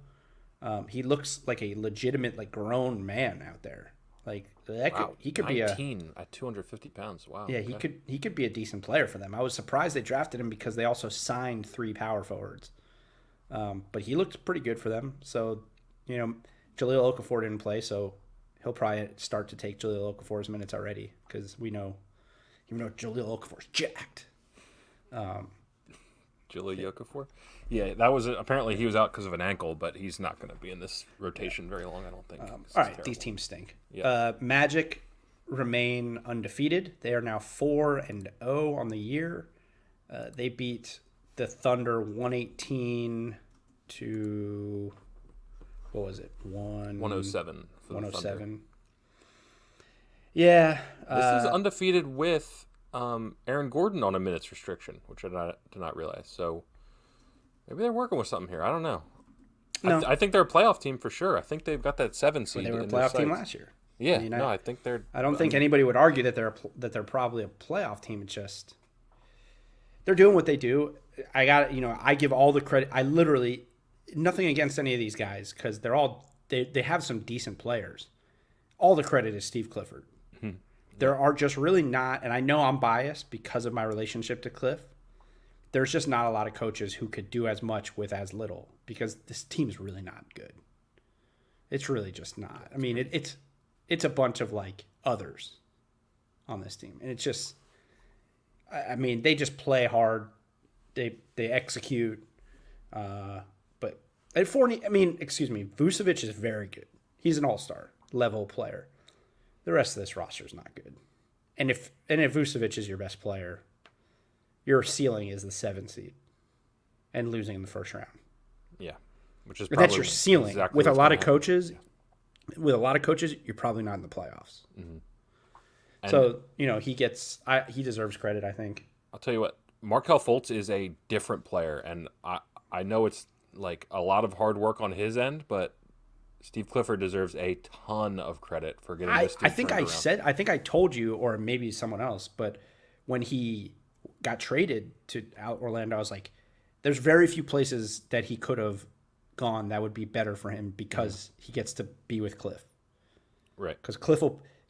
He looks like a legitimate grown man out there. He could be 19 at 250 pounds. Wow. Yeah, he could be a decent player for them. I was surprised they drafted him because they also signed 3 power forwards. But he looked pretty good for them. So, Jahlil Okafor didn't play, so he'll probably start to take Jahlil Okafor's minutes already because we know, even though Jahlil Okafor's jacked. Jahlil Okafor? Yeah, that was apparently he was out because of an ankle, but he's not going to be in this rotation very long, I don't think. All right, these teams stink. Yeah. Magic remain undefeated. They are now 4-0 on the year. They beat the Thunder 118 to, what was it? 107 for 107. Thunder. Yeah. This is undefeated with Aaron Gordon on a minutes restriction, which I did not realize. So maybe they're working with something here. I don't know. No. I think they're a playoff team for sure. I think they've got that 7 seed. They were a playoff team last year. Yeah. I think they're. I don't think anybody would argue that they're probably a playoff team. It's just they're doing what they do. I give all the credit. I literally nothing against any of these guys because they have some decent players. All the credit is Steve Clifford. Mm-hmm. There are just really not, and I know I'm biased because of my relationship to Cliff. There's just not a lot of coaches who could do as much with as little because this team's really not good. It's really just not. I mean, it's a bunch of others on this team, and it's just. I mean, they just play hard. They execute. But at Fournier, Vucevic is very good. He's an all-star level player. The rest of this roster is not good. And if Vucevic is your best player, your ceiling is the 7 seed and losing in the first round. Yeah, which is that's your ceiling. Exactly with a lot of coaches, you're probably not in the playoffs. Mm-hmm. So he deserves credit. I think. I'll tell you what, Markelle Fultz is a different player, and I know it's a lot of hard work on his end, but Steve Clifford deserves a ton of credit for getting this team turned around. I think I told you, or maybe someone else, but when he got traded to Orlando, I was like, there's very few places that he could have gone that would be better for him because he gets to be with Cliff. Right. Because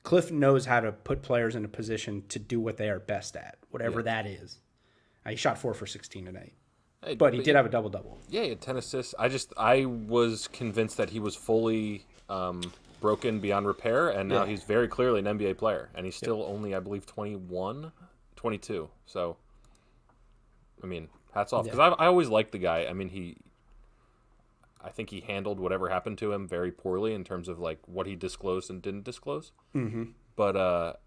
Cliff knows how to put players in a position to do what they are best at, whatever that is. He shot 4 for 16 tonight. But he did have a double-double. Yeah, he had 10 assists. I was convinced that he was fully broken beyond repair, and now he's very clearly an NBA player. And he's still only, I believe, 21, 22. So, I mean, hats off. Because I always liked the guy. I mean, I think he handled whatever happened to him very poorly in terms of like what he disclosed and didn't disclose. Mm-hmm. But,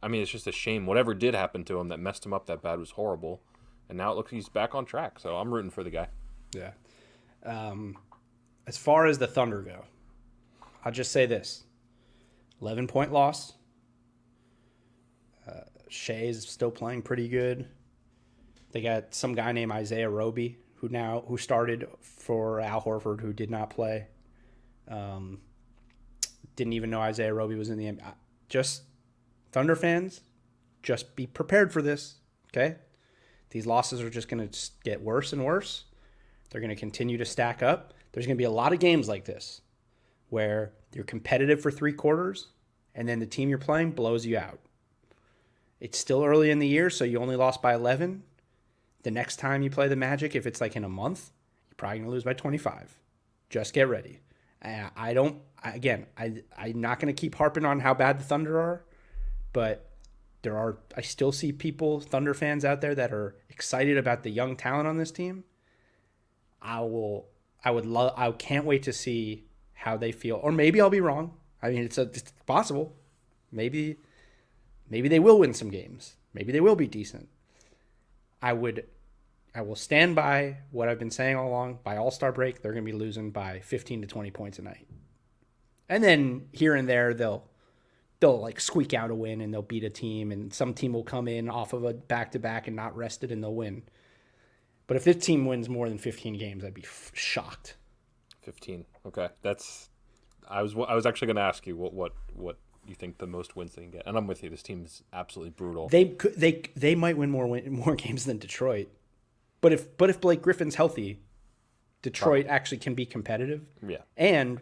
I mean, it's just a shame. Whatever did happen to him that messed him up that bad was horrible. And now it looks he's back on track. So I'm rooting for the guy. Yeah. As far as the Thunder go, I'll just say this. 11-point loss. Shea's still playing pretty good. They got some guy named Isaiah Roby who started for Al Horford, who did not play. Didn't even know Isaiah Roby was in the NBA. Just Thunder fans, just be prepared for this, okay? These losses are just going to get worse and worse. They're going to continue to stack up. There's going to be a lot of games like this where you're competitive for 3 quarters and then the team you're playing blows you out. It's still early in the year, so you only lost by 11. The next time you play the Magic, if it's like in a month, you're probably going to lose by 25. Just get ready. I'm not going to keep harping on how bad the Thunder are, but I still see people, Thunder fans out there that are excited about the young talent on this team. I can't wait to see how they feel. Or maybe I'll be wrong. I mean, it's possible. Maybe they will win some games. Maybe they will be decent. I will stand by what I've been saying all along. By All-Star break, they're going to be losing by 15 to 20 points a night. And then here and there, they'll like squeak out a win and they'll beat a team, and some team will come in off of a back-to-back and not rested and they'll win. But if this team wins more than 15 games, I'd be shocked. 15. Okay. I was actually going to ask you what you think the most wins they can get. And I'm with you. This team is absolutely brutal. They might win more games than Detroit. But if Blake Griffin's healthy, Detroit actually can be competitive. Yeah. And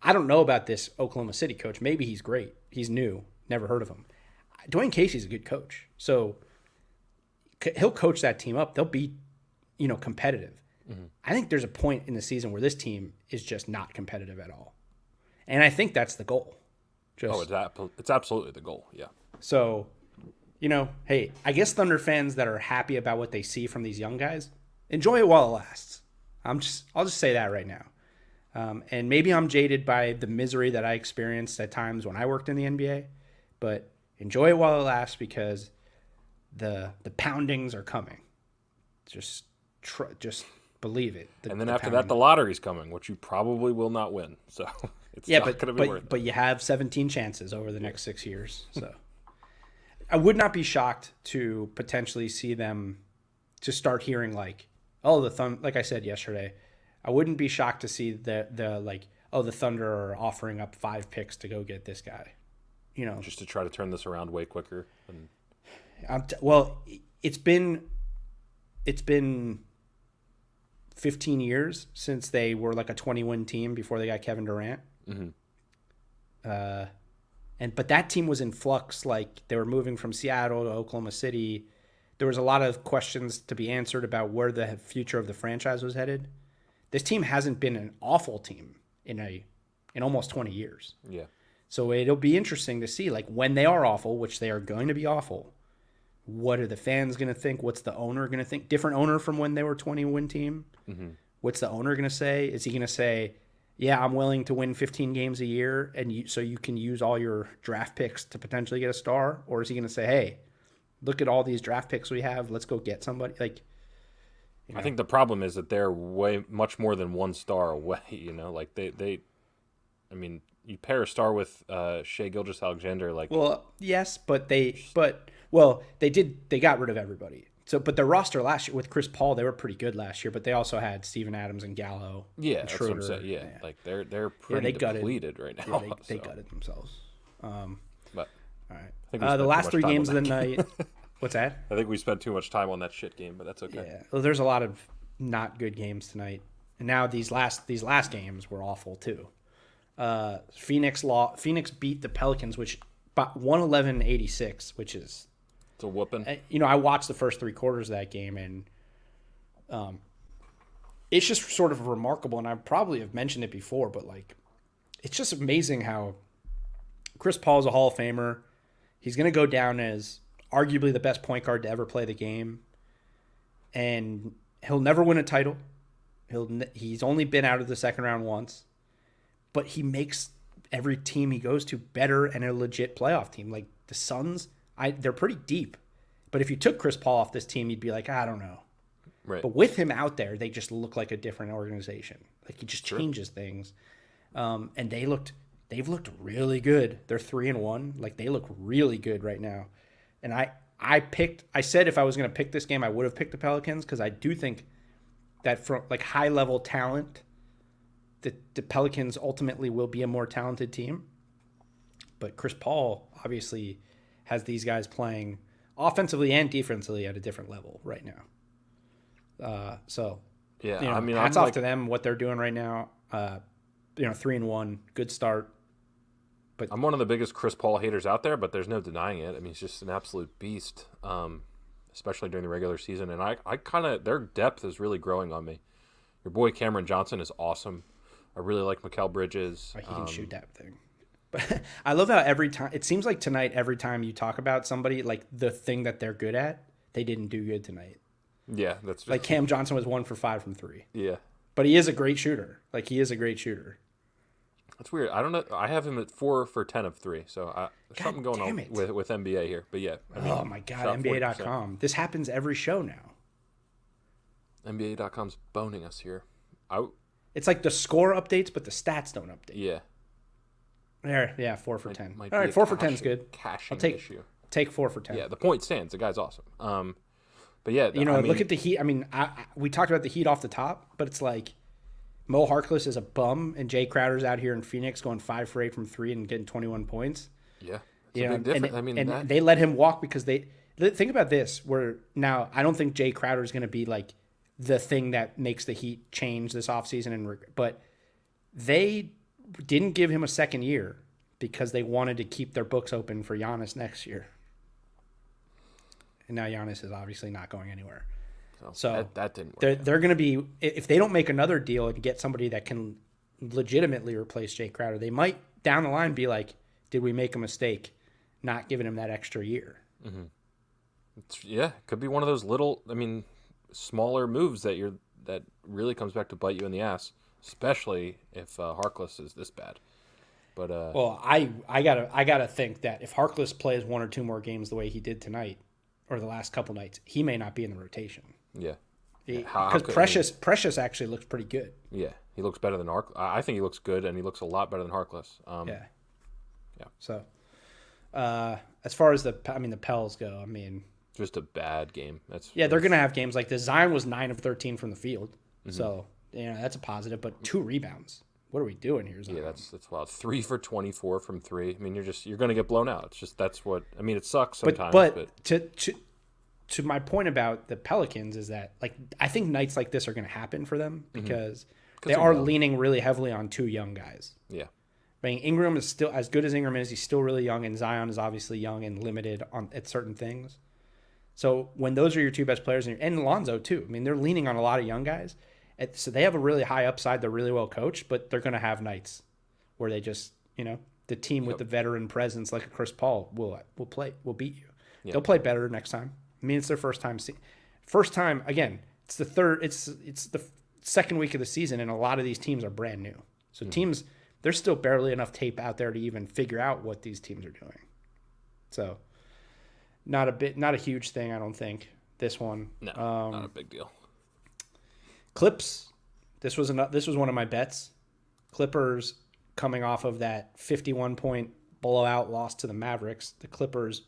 I don't know about this Oklahoma City coach. Maybe he's great. He's new. Never heard of him. Dwayne Casey's a good coach. So he'll coach that team up. They'll be, competitive. Mm-hmm. I think there's a point in the season where this team is just not competitive at all. And I think that's the goal. It's absolutely the goal. Yeah. So, hey, I guess Thunder fans that are happy about what they see from these young guys, enjoy it while it lasts. I'll just say that right now. And maybe I'm jaded by the misery that I experienced at times when I worked in the NBA, but enjoy it while it lasts because the poundings are coming. Just believe it. And then after that, the lottery's coming, which you probably will not win. So it's not going to be worth it. But you have 17 chances over the next 6 years. So I would not be shocked to potentially see them to start hearing like, oh, like I said yesterday, I wouldn't be shocked to see the Thunder are offering up 5 picks to go get this guy, just to try to turn this around way quicker. It's been 15 years since they were like a 20-win team before they got Kevin Durant. Mm-hmm. But that team was in flux. Like they were moving from Seattle to Oklahoma City. There was a lot of questions to be answered about where the future of the franchise was headed. This team hasn't been an awful team in almost 20 years. Yeah. So it'll be interesting to see, like, when they are awful, which they are going to be awful, what are the fans going to think? What's the owner going to think? Different owner from when they were a 20-win team. Mm-hmm. What's the owner going to say? Is he going to say, yeah, I'm willing to win 15 games a year and so you can use all your draft picks to potentially get a star? Or is he going to say, hey, look at all these draft picks we have. Let's go get somebody. Like, I think the problem is that they're much more than one star away. Like they you pair a star with Shai Gilgeous-Alexander. Like, well, yes, but they got rid of everybody. So, but their roster last year with Chris Paul, they were pretty good last year. But they also had Steven Adams and Gallo. Yeah, and that's what I'm saying. Yeah, like they're pretty depleted right now. Yeah, they gutted themselves. But all right, the last 3 games of the night. What's that? I think we spent too much time on that shit game, but that's okay. Yeah. Well, there's a lot of not good games tonight, and now these last games were awful too. Phoenix beat the Pelicans, which 111-86, which is it's a whooping. I watched the first 3 quarters of that game, and it's just sort of remarkable, and I probably have mentioned it before, but like, it's just amazing how Chris Paul is a Hall of Famer. He's going to go down as arguably the best point guard to ever play the game, and he'll never win a title. He's only been out of the second round once, but he makes every team he goes to better and a legit playoff team. Like the Suns, they're pretty deep, but if you took Chris Paul off this team, you'd be like, I don't know. Right. But with him out there, they just look like a different organization. Like he just changes things. And they've looked really good. They're 3-1. Like they look really good right now. And I said if I was going to pick this game, I would have picked the Pelicans because I do think that from like high level talent, the Pelicans ultimately will be a more talented team. But Chris Paul obviously has these guys playing offensively and defensively at a different level right now. Yeah, I mean, hats off to them, what they're doing right now. 3-1, good start. But I'm one of the biggest Chris Paul haters out there, but there's no denying it. I mean, he's just an absolute beast, especially during the regular season. And I kind of, their depth is really growing on me. Your boy Cameron Johnson is awesome. I really like Mikal Bridges. He can shoot that thing. But I love how every time, it seems like tonight, every time you talk about somebody, like the thing that they're good at, they didn't do good tonight. Yeah, that's just, like Cam Johnson was 1 for 5 from 3. Yeah. But he is a great shooter. Like he is a great shooter. That's weird. I don't know. I have him at 4 for 10 of 3. So there's something going on with NBA here. But yeah. I mean, oh my God. NBA.com. This happens every show now. NBA.com's boning us here. It's like the score updates, but the stats don't update. Yeah. There, yeah, 4 for 10. All right, 4 for 10 is good. Caching I'll take 4 for 10. Yeah, the point stands. The guy's awesome. But yeah, look at the Heat. I mean, we talked about the Heat off the top, but it's like Mo Harkless is a bum, and Jay Crowder's out here in Phoenix going 5 for 8 from 3 and getting 21 points. Yeah, it's a big difference. They let him walk because think about this. Where now I don't think Jay Crowder is going to be like the thing that makes the Heat change this offseason, but they didn't give him a second year because they wanted to keep their books open for Giannis next year. And now Giannis is obviously not going anywhere. So that didn't work. They're going to be, if they don't make another deal and get somebody that can legitimately replace Jay Crowder, they might down the line be like, did we make a mistake not giving him that extra year? Mm-hmm. It could be one of those little, smaller moves that really comes back to bite you in the ass, especially if Harkless is this bad. But well, I gotta think that if Harkless plays 1 or 2 more games the way he did tonight, or the last couple nights, he may not be in the rotation. Yeah. Because Precious actually looks pretty good. Yeah. He looks better than Harkless. I think he looks good, and he looks a lot better than Harkless. Yeah. So, as far as the Pels go, just a bad game. They're going to have games like this. Zion was 9 of 13 from the field. Mm-hmm. So, that's a positive, but 2 rebounds. What are we doing here, Zion? Yeah, that's wild. 3 for 24 from 3. You're going to get blown out. It's just it sucks sometimes. But to my point about the Pelicans is that I think nights like this are going to happen for them because they are leaning really heavily on 2 young guys. Yeah. Ingram is still as good as Ingram is. He's still really young, and Zion is obviously young and limited at certain things. So when those are your 2 best players, and Lonzo too. They're leaning on a lot of young guys. So they have a really high upside. They're really well coached, but they're going to have nights where they just, the team with the veteran presence like a Chris Paul will beat you. Yep. They'll play better next time. It's their first time. Again, it's the second week of the season, and a lot of these teams are brand new. So teams, there's still barely enough tape out there to even figure out what these teams are doing. So not a huge thing, I don't think. This one, no, not a big deal. Clips. This was one of my bets. Clippers coming off of that 51-point blowout loss to the Mavericks. The Clippers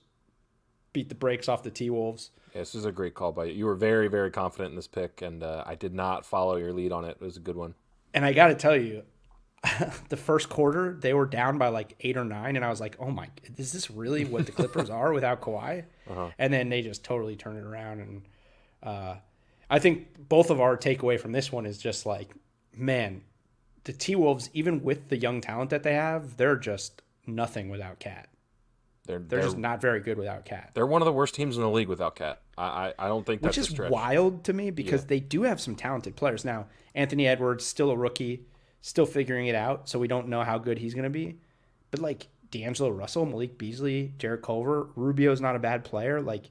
beat the brakes off the T-Wolves. Yeah, this is a great call by you. You were very, very confident in this pick, and I did not follow your lead on it. It was a good one. And I got to tell you, the first quarter, they were down by 8 or 9, and I was like, oh my, is this really what the Clippers are without Kawhi? Uh-huh. And then they just totally turned it around, and I think both of our takeaway from this one is just man, the T-Wolves, even with the young talent that they have, they're just nothing without Cat. They're just not very good without Cat. They're one of the worst teams in the league without Cat. I don't think that's a stretch. Which is wild to me because they do have some talented players. Now, Anthony Edwards, still a rookie, still figuring it out, so we don't know how good he's going to be. But, like, D'Angelo Russell, Malik Beasley, Jarrett Culver, Rubio's not a bad player. Like,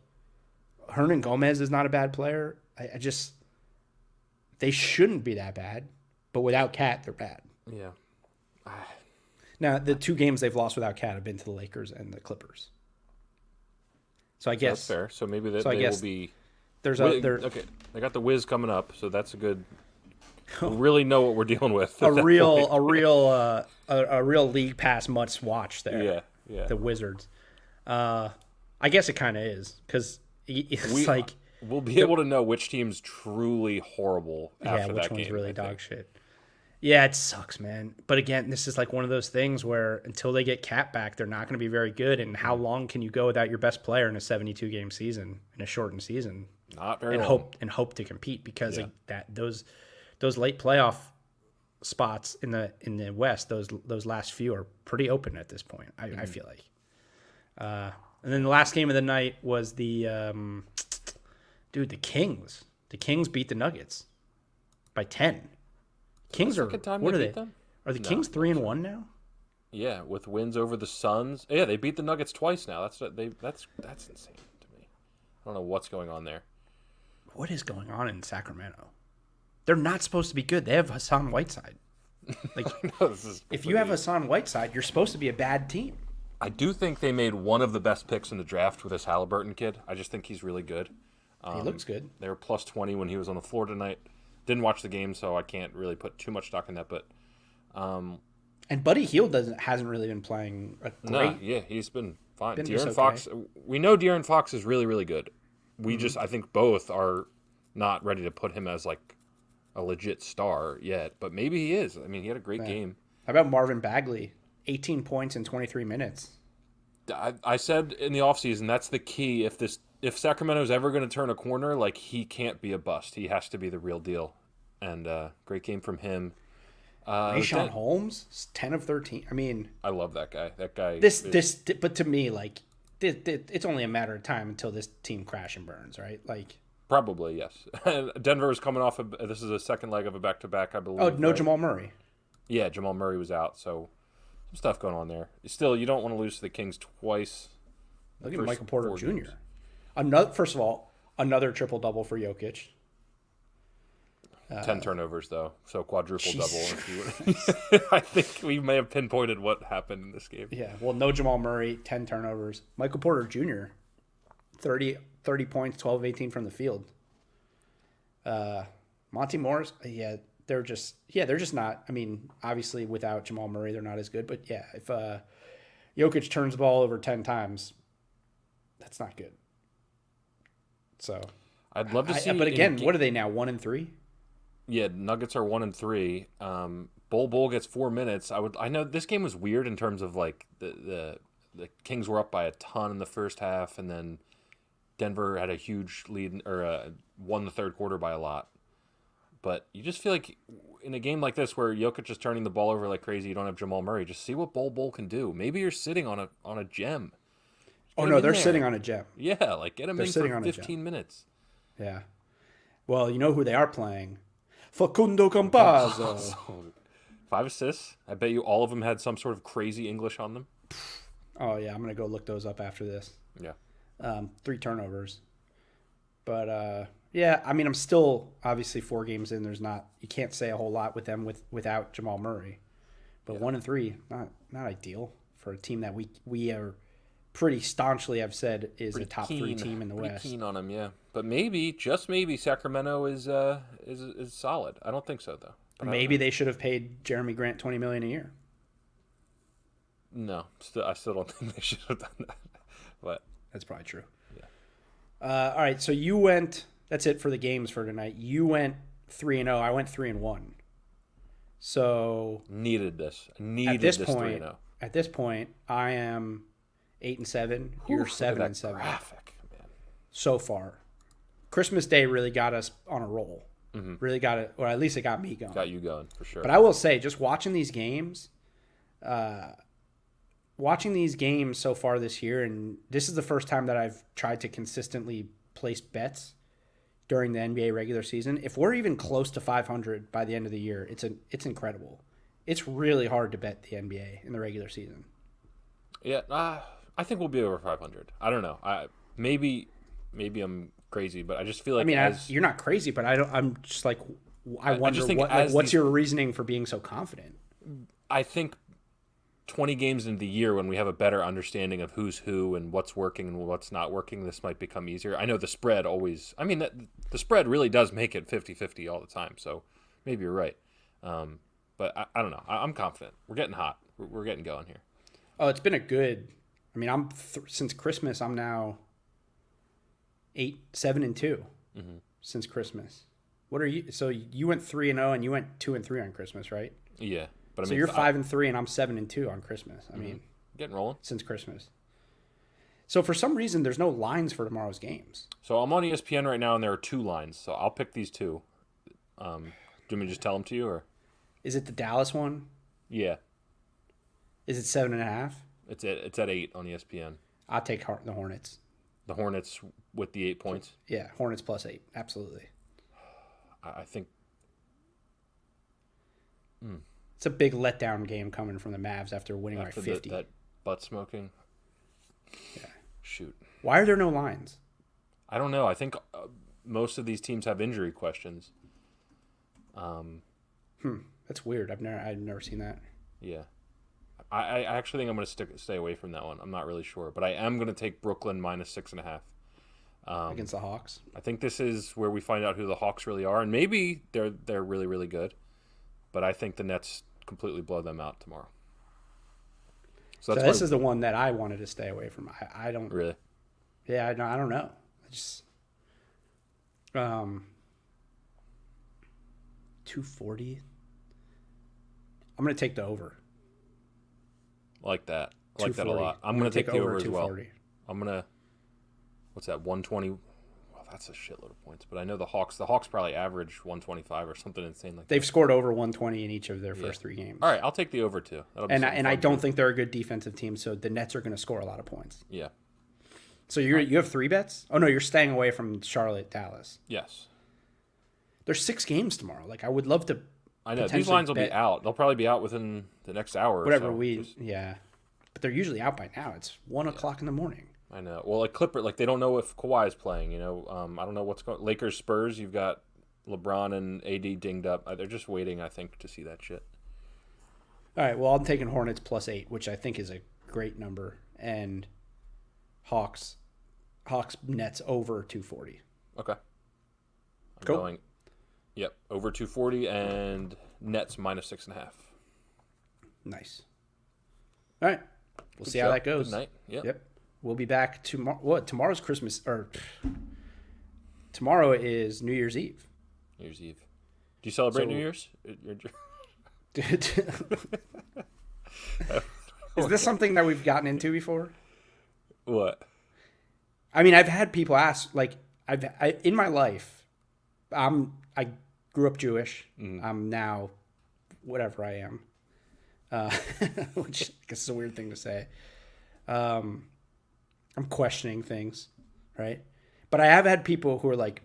Hernan Gomez is not a bad player. I just... They shouldn't be that bad, but without Cat, they're bad. Yeah. Now, the 2 games they've lost without Cat have been to the Lakers and the Clippers. So I guess that's fair. So maybe they will be. Okay. They got the Wiz coming up, so that's a good. We really know what we're dealing with. a real league pass must watch there. Yeah. The Wizards. I guess it kind of is because it's we'll be able to know which team's truly horrible after that game. Which one's really dog shit. Yeah, it sucks, man. But again, this is like one of those things where until they get Cat back, they're not going to be very good. And how long can you go without your best player in a 72-game season, in a shortened season? Not very long. Hope to compete because those late playoff spots in the West, those last few are pretty open at this point. I feel like. And then the last game of the night was the Kings. The Kings beat the Nuggets by 10. Kings are what are they? Them? Are the Kings 3-1 now? Yeah, with wins over the Suns. Yeah, they beat the Nuggets twice now. That's insane to me. I don't know what's going on there. What is going on in Sacramento? They're not supposed to be good. They have Hassan Whiteside. Like, if you have Hassan Whiteside, you're supposed to be a bad team. I do think they made one of the best picks in the draft with this Halliburton kid. I just think he's really good. He looks good. They were plus 20 when he was on the floor tonight. Didn't watch the game, so I can't really put too much stock in that. But and Buddy Hield hasn't really been playing a great. No, he's been fine. De'Aaron Fox, we know De'Aaron Fox is really, really good. We I think both are not ready to put him as like a legit star yet, but maybe he is. I mean, he had a great game. How about Marvin Bagley? 18 points in 23 minutes. I said in the offseason, that's the key. If Sacramento's ever going to turn a corner, like, he can't be a bust. He has to be the real deal. And great game from him. Richaun Holmes, 10 of 13. I mean, I love that guy. That guy. But to me, like, it's only a matter of time until this team crash and burns, right? Like, probably yes. Denver is coming off this is a second leg of a back-to-back, I believe. Oh, no, right? Jamal Murray. Yeah, Jamal Murray was out, so some stuff going on there. Still, you don't want to lose to the Kings twice. Look at Michael Porter Jr. Games. First of all, another triple-double for Jokic. 10 turnovers, though, so quadruple double. I think we may have pinpointed what happened in this game. Yeah, well, no Jamal Murray, 10 turnovers. Michael Porter Jr., 30 points, 12 of 18 from the field. Monty Morris, they're just not. I mean, obviously, without Jamal Murray, they're not as good. But, yeah, if Jokic turns the ball over 10 times, that's not good. So I'd love to see. But again, what are they now? 1-3? Yeah, Nuggets are 1-3. Bol gets 4 minutes. I know this game was weird in terms of like the Kings were up by a ton in the first half, and then Denver had a huge lead or won the third quarter by a lot. But you just feel like in a game like this where Jokic is turning the ball over like crazy, you don't have Jamal Murray. Just see what Bol can do. Maybe you're sitting on a gem. Oh, no, they're sitting on a gem. Yeah, like get them in for 15 minutes. Yeah. Well, you know who they are playing? Facundo Campazzo. 5 assists. I bet you all of them had some sort of crazy English on them. Oh, yeah, I'm going to go look those up after this. Yeah. 3 turnovers. But, yeah, I mean, I'm still, obviously, 4 games in. You can't say a whole lot with them without Jamal Murray. But 1-3, not ideal for a team that we are pretty staunchly have said is a top 3 team in the West. Keen on them, yeah. But maybe, just maybe, Sacramento is solid. I don't think so, though. But maybe they should have paid Jeremy Grant $20 million a year. No, I still don't think they should have done that. But that's probably true. Yeah. All right, so you went. That's it for the games for tonight. You went 3-0. I went 3-1. So needed this. At this point, I am 8-7. You're 7-7. Graphic, man. So far, Christmas Day really got us on a roll. Mm-hmm. Really got it, or at least it got me going. Got you going for sure. But I will say, just watching these games, watching these games so far this year, and this is the first time that I've tried to consistently place bets during the NBA regular season. If we're even close to 500 by the end of the year, it's incredible. It's really hard to bet the NBA in the regular season. Yeah, I think we'll be over 500. I don't know. Maybe I'm crazy, but I just feel like you're not crazy, but I'm just like I wonder what's your reasoning for being so confident? I think 20 games into the year, when we have a better understanding of who's who and what's working and what's not working, this might become easier. I know the spread always – the spread really does make it 50-50 all the time, so maybe you're right. But I don't know. I'm confident. We're getting hot. We're getting going here. Oh, it's been a good – since Christmas, I'm now 7-2 since Christmas. What are you – so you went 3-0 and you went 2-3 on Christmas, right? Yeah. But so you're 5-3 and I'm 7-2 on Christmas. Getting rolling since Christmas. So for some reason, there's no lines for tomorrow's games. So I'm on ESPN right now, and there are 2 lines. So I'll pick these 2. Do you want me to just tell them to you, or is it the Dallas one? Yeah. Is it 7.5? It's at 8 on ESPN. I'll take the Hornets. The Hornets with the 8 points. Yeah, Hornets plus 8, absolutely. I think. It's a big letdown game coming from the Mavs after winning by 50. That butt smoking. Yeah. Shoot. Why are there no lines? I don't know. I think most of these teams have injury questions. That's weird. I've never seen that. Yeah. I actually think I'm going to stay away from that one. I'm not really sure, but I am going to take Brooklyn minus 6.5 against the Hawks. I think this is where we find out who the Hawks really are, and maybe they're really, really good. But I think the Nets completely blow them out tomorrow. So this is the one that I wanted to stay away from. I don't really. Yeah, I don't know. I just 240. I'm gonna take the over. I like that. I like that a lot. I'm gonna take the over as well. I'm gonna. What's that? 120. Well, that's a shitload of points. But I know the Hawks. The Hawks probably average 125 or something insane like that. They've scored over 120 in each of their first 3 games. All right, I'll take the over too. And I don't think they're a good defensive team, so the Nets are going to score a lot of points. Yeah. So you have 3 bets? Oh no, you're staying away from Charlotte, Dallas. Yes. There's 6 games tomorrow. Like I would love to. I know these lines will be out. They'll probably be out within the next hour. Whatever or so. Yeah, but they're usually out by now. It's 1:00 in the morning. I know. Well, like they don't know if Kawhi is playing. I don't know what's going. Lakers, Spurs. You've got LeBron and AD dinged up. They're just waiting, I think, to see that shit. All right. Well, I'm taking Hornets plus 8, which I think is a great number, and Hawks Nets over 240. Okay. I'm cool. going. Yep, over 240 and Nets minus 6.5. Nice. All right. We'll see how that goes. Good night. Yep. We'll be back tomorrow. What? Tomorrow's Christmas, or tomorrow is New Year's Eve. New Year's Eve. Do you celebrate New Year's? Is this something that we've gotten into before? What? I mean, I've had people ask, like, in my life, I grew up Jewish. I'm now whatever I am, which I guess is a weird thing to say. I'm questioning things, right? But I have had people who are like,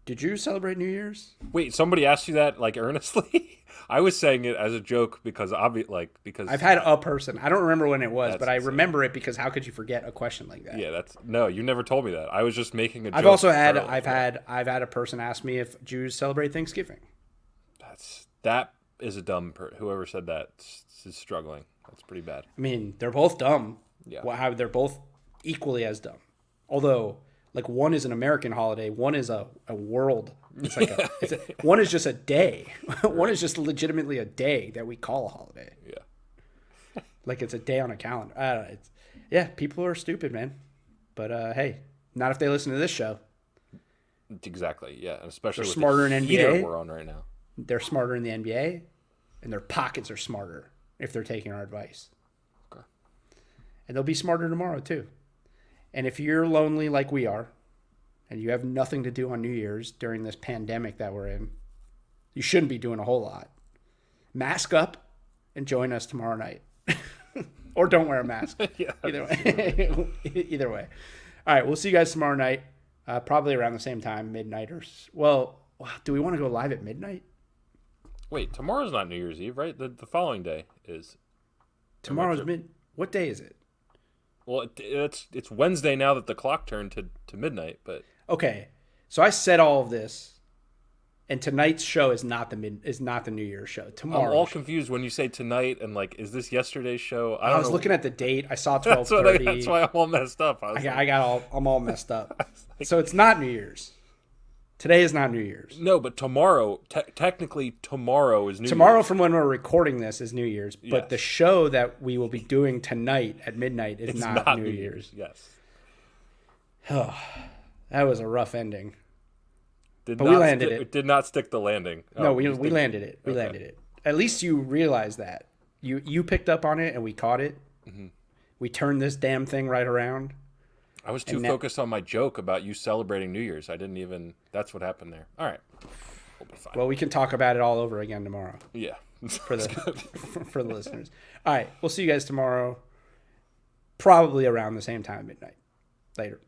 did you celebrate New Year's? Wait, somebody asked you that, like, earnestly? I was saying it as a joke because because I've had a person. I don't remember when it was, but I insane. remember it because how could you forget a question like that? Yeah, no, you never told me that. I was just making a joke. I've had a person ask me if Jews celebrate Thanksgiving. That is a dumb whoever said that is struggling. That's pretty bad. I mean, they're both dumb. Yeah. They're both equally as dumb. Although, like, one is an American holiday, one is a world. It's like one is just a day. One is just legitimately a day that we call a holiday. Yeah. Like it's a day on a calendar. People are stupid, man. But hey, not if they listen to this show. Exactly. Yeah, especially they're with smarter the in heater NBA. We're on right now. They're smarter in the NBA, and their pockets are smarter if they're taking our advice. Okay. And they'll be smarter tomorrow too. And if you're lonely like we are, and you have nothing to do on New Year's during this pandemic that we're in, you shouldn't be doing a whole lot. Mask up and join us tomorrow night. or don't wear a mask. Yeah. Either way. Either way. All right, we'll see you guys tomorrow night, probably around the same time, midnight or well, do we want to go live at midnight? Wait, tomorrow's not New Year's Eve, right? The following day is. Tomorrow's What day is it? Well, it's Wednesday now that the clock turned to midnight, but okay. So I said all of this, and tonight's show is not the New Year's show. Tomorrow. I'm all confused when you say tonight and like, is this yesterday's show? I was looking at the date. I saw 12:30. That's why I'm all messed up. I'm all messed up. So it's not New Year's. Today is not New Year's. No, but tomorrow, technically tomorrow is New Year's. Tomorrow from when we're recording this is New Year's, but the show that we will be doing tonight at midnight is not New Year's. Yes. Oh, that was a rough ending. We landed it. It did not stick the landing. No, we landed it. We landed it. At least you realize that. You picked up on it and we caught it. Mm-hmm. We turned this damn thing right around. I was too focused on my joke about you celebrating New Year's. I didn't even. That's what happened there. All right. We'll be fine. Well, we can talk about it all over again tomorrow. Yeah. For the listeners. All right. We'll see you guys tomorrow. Probably around the same time, midnight. Later.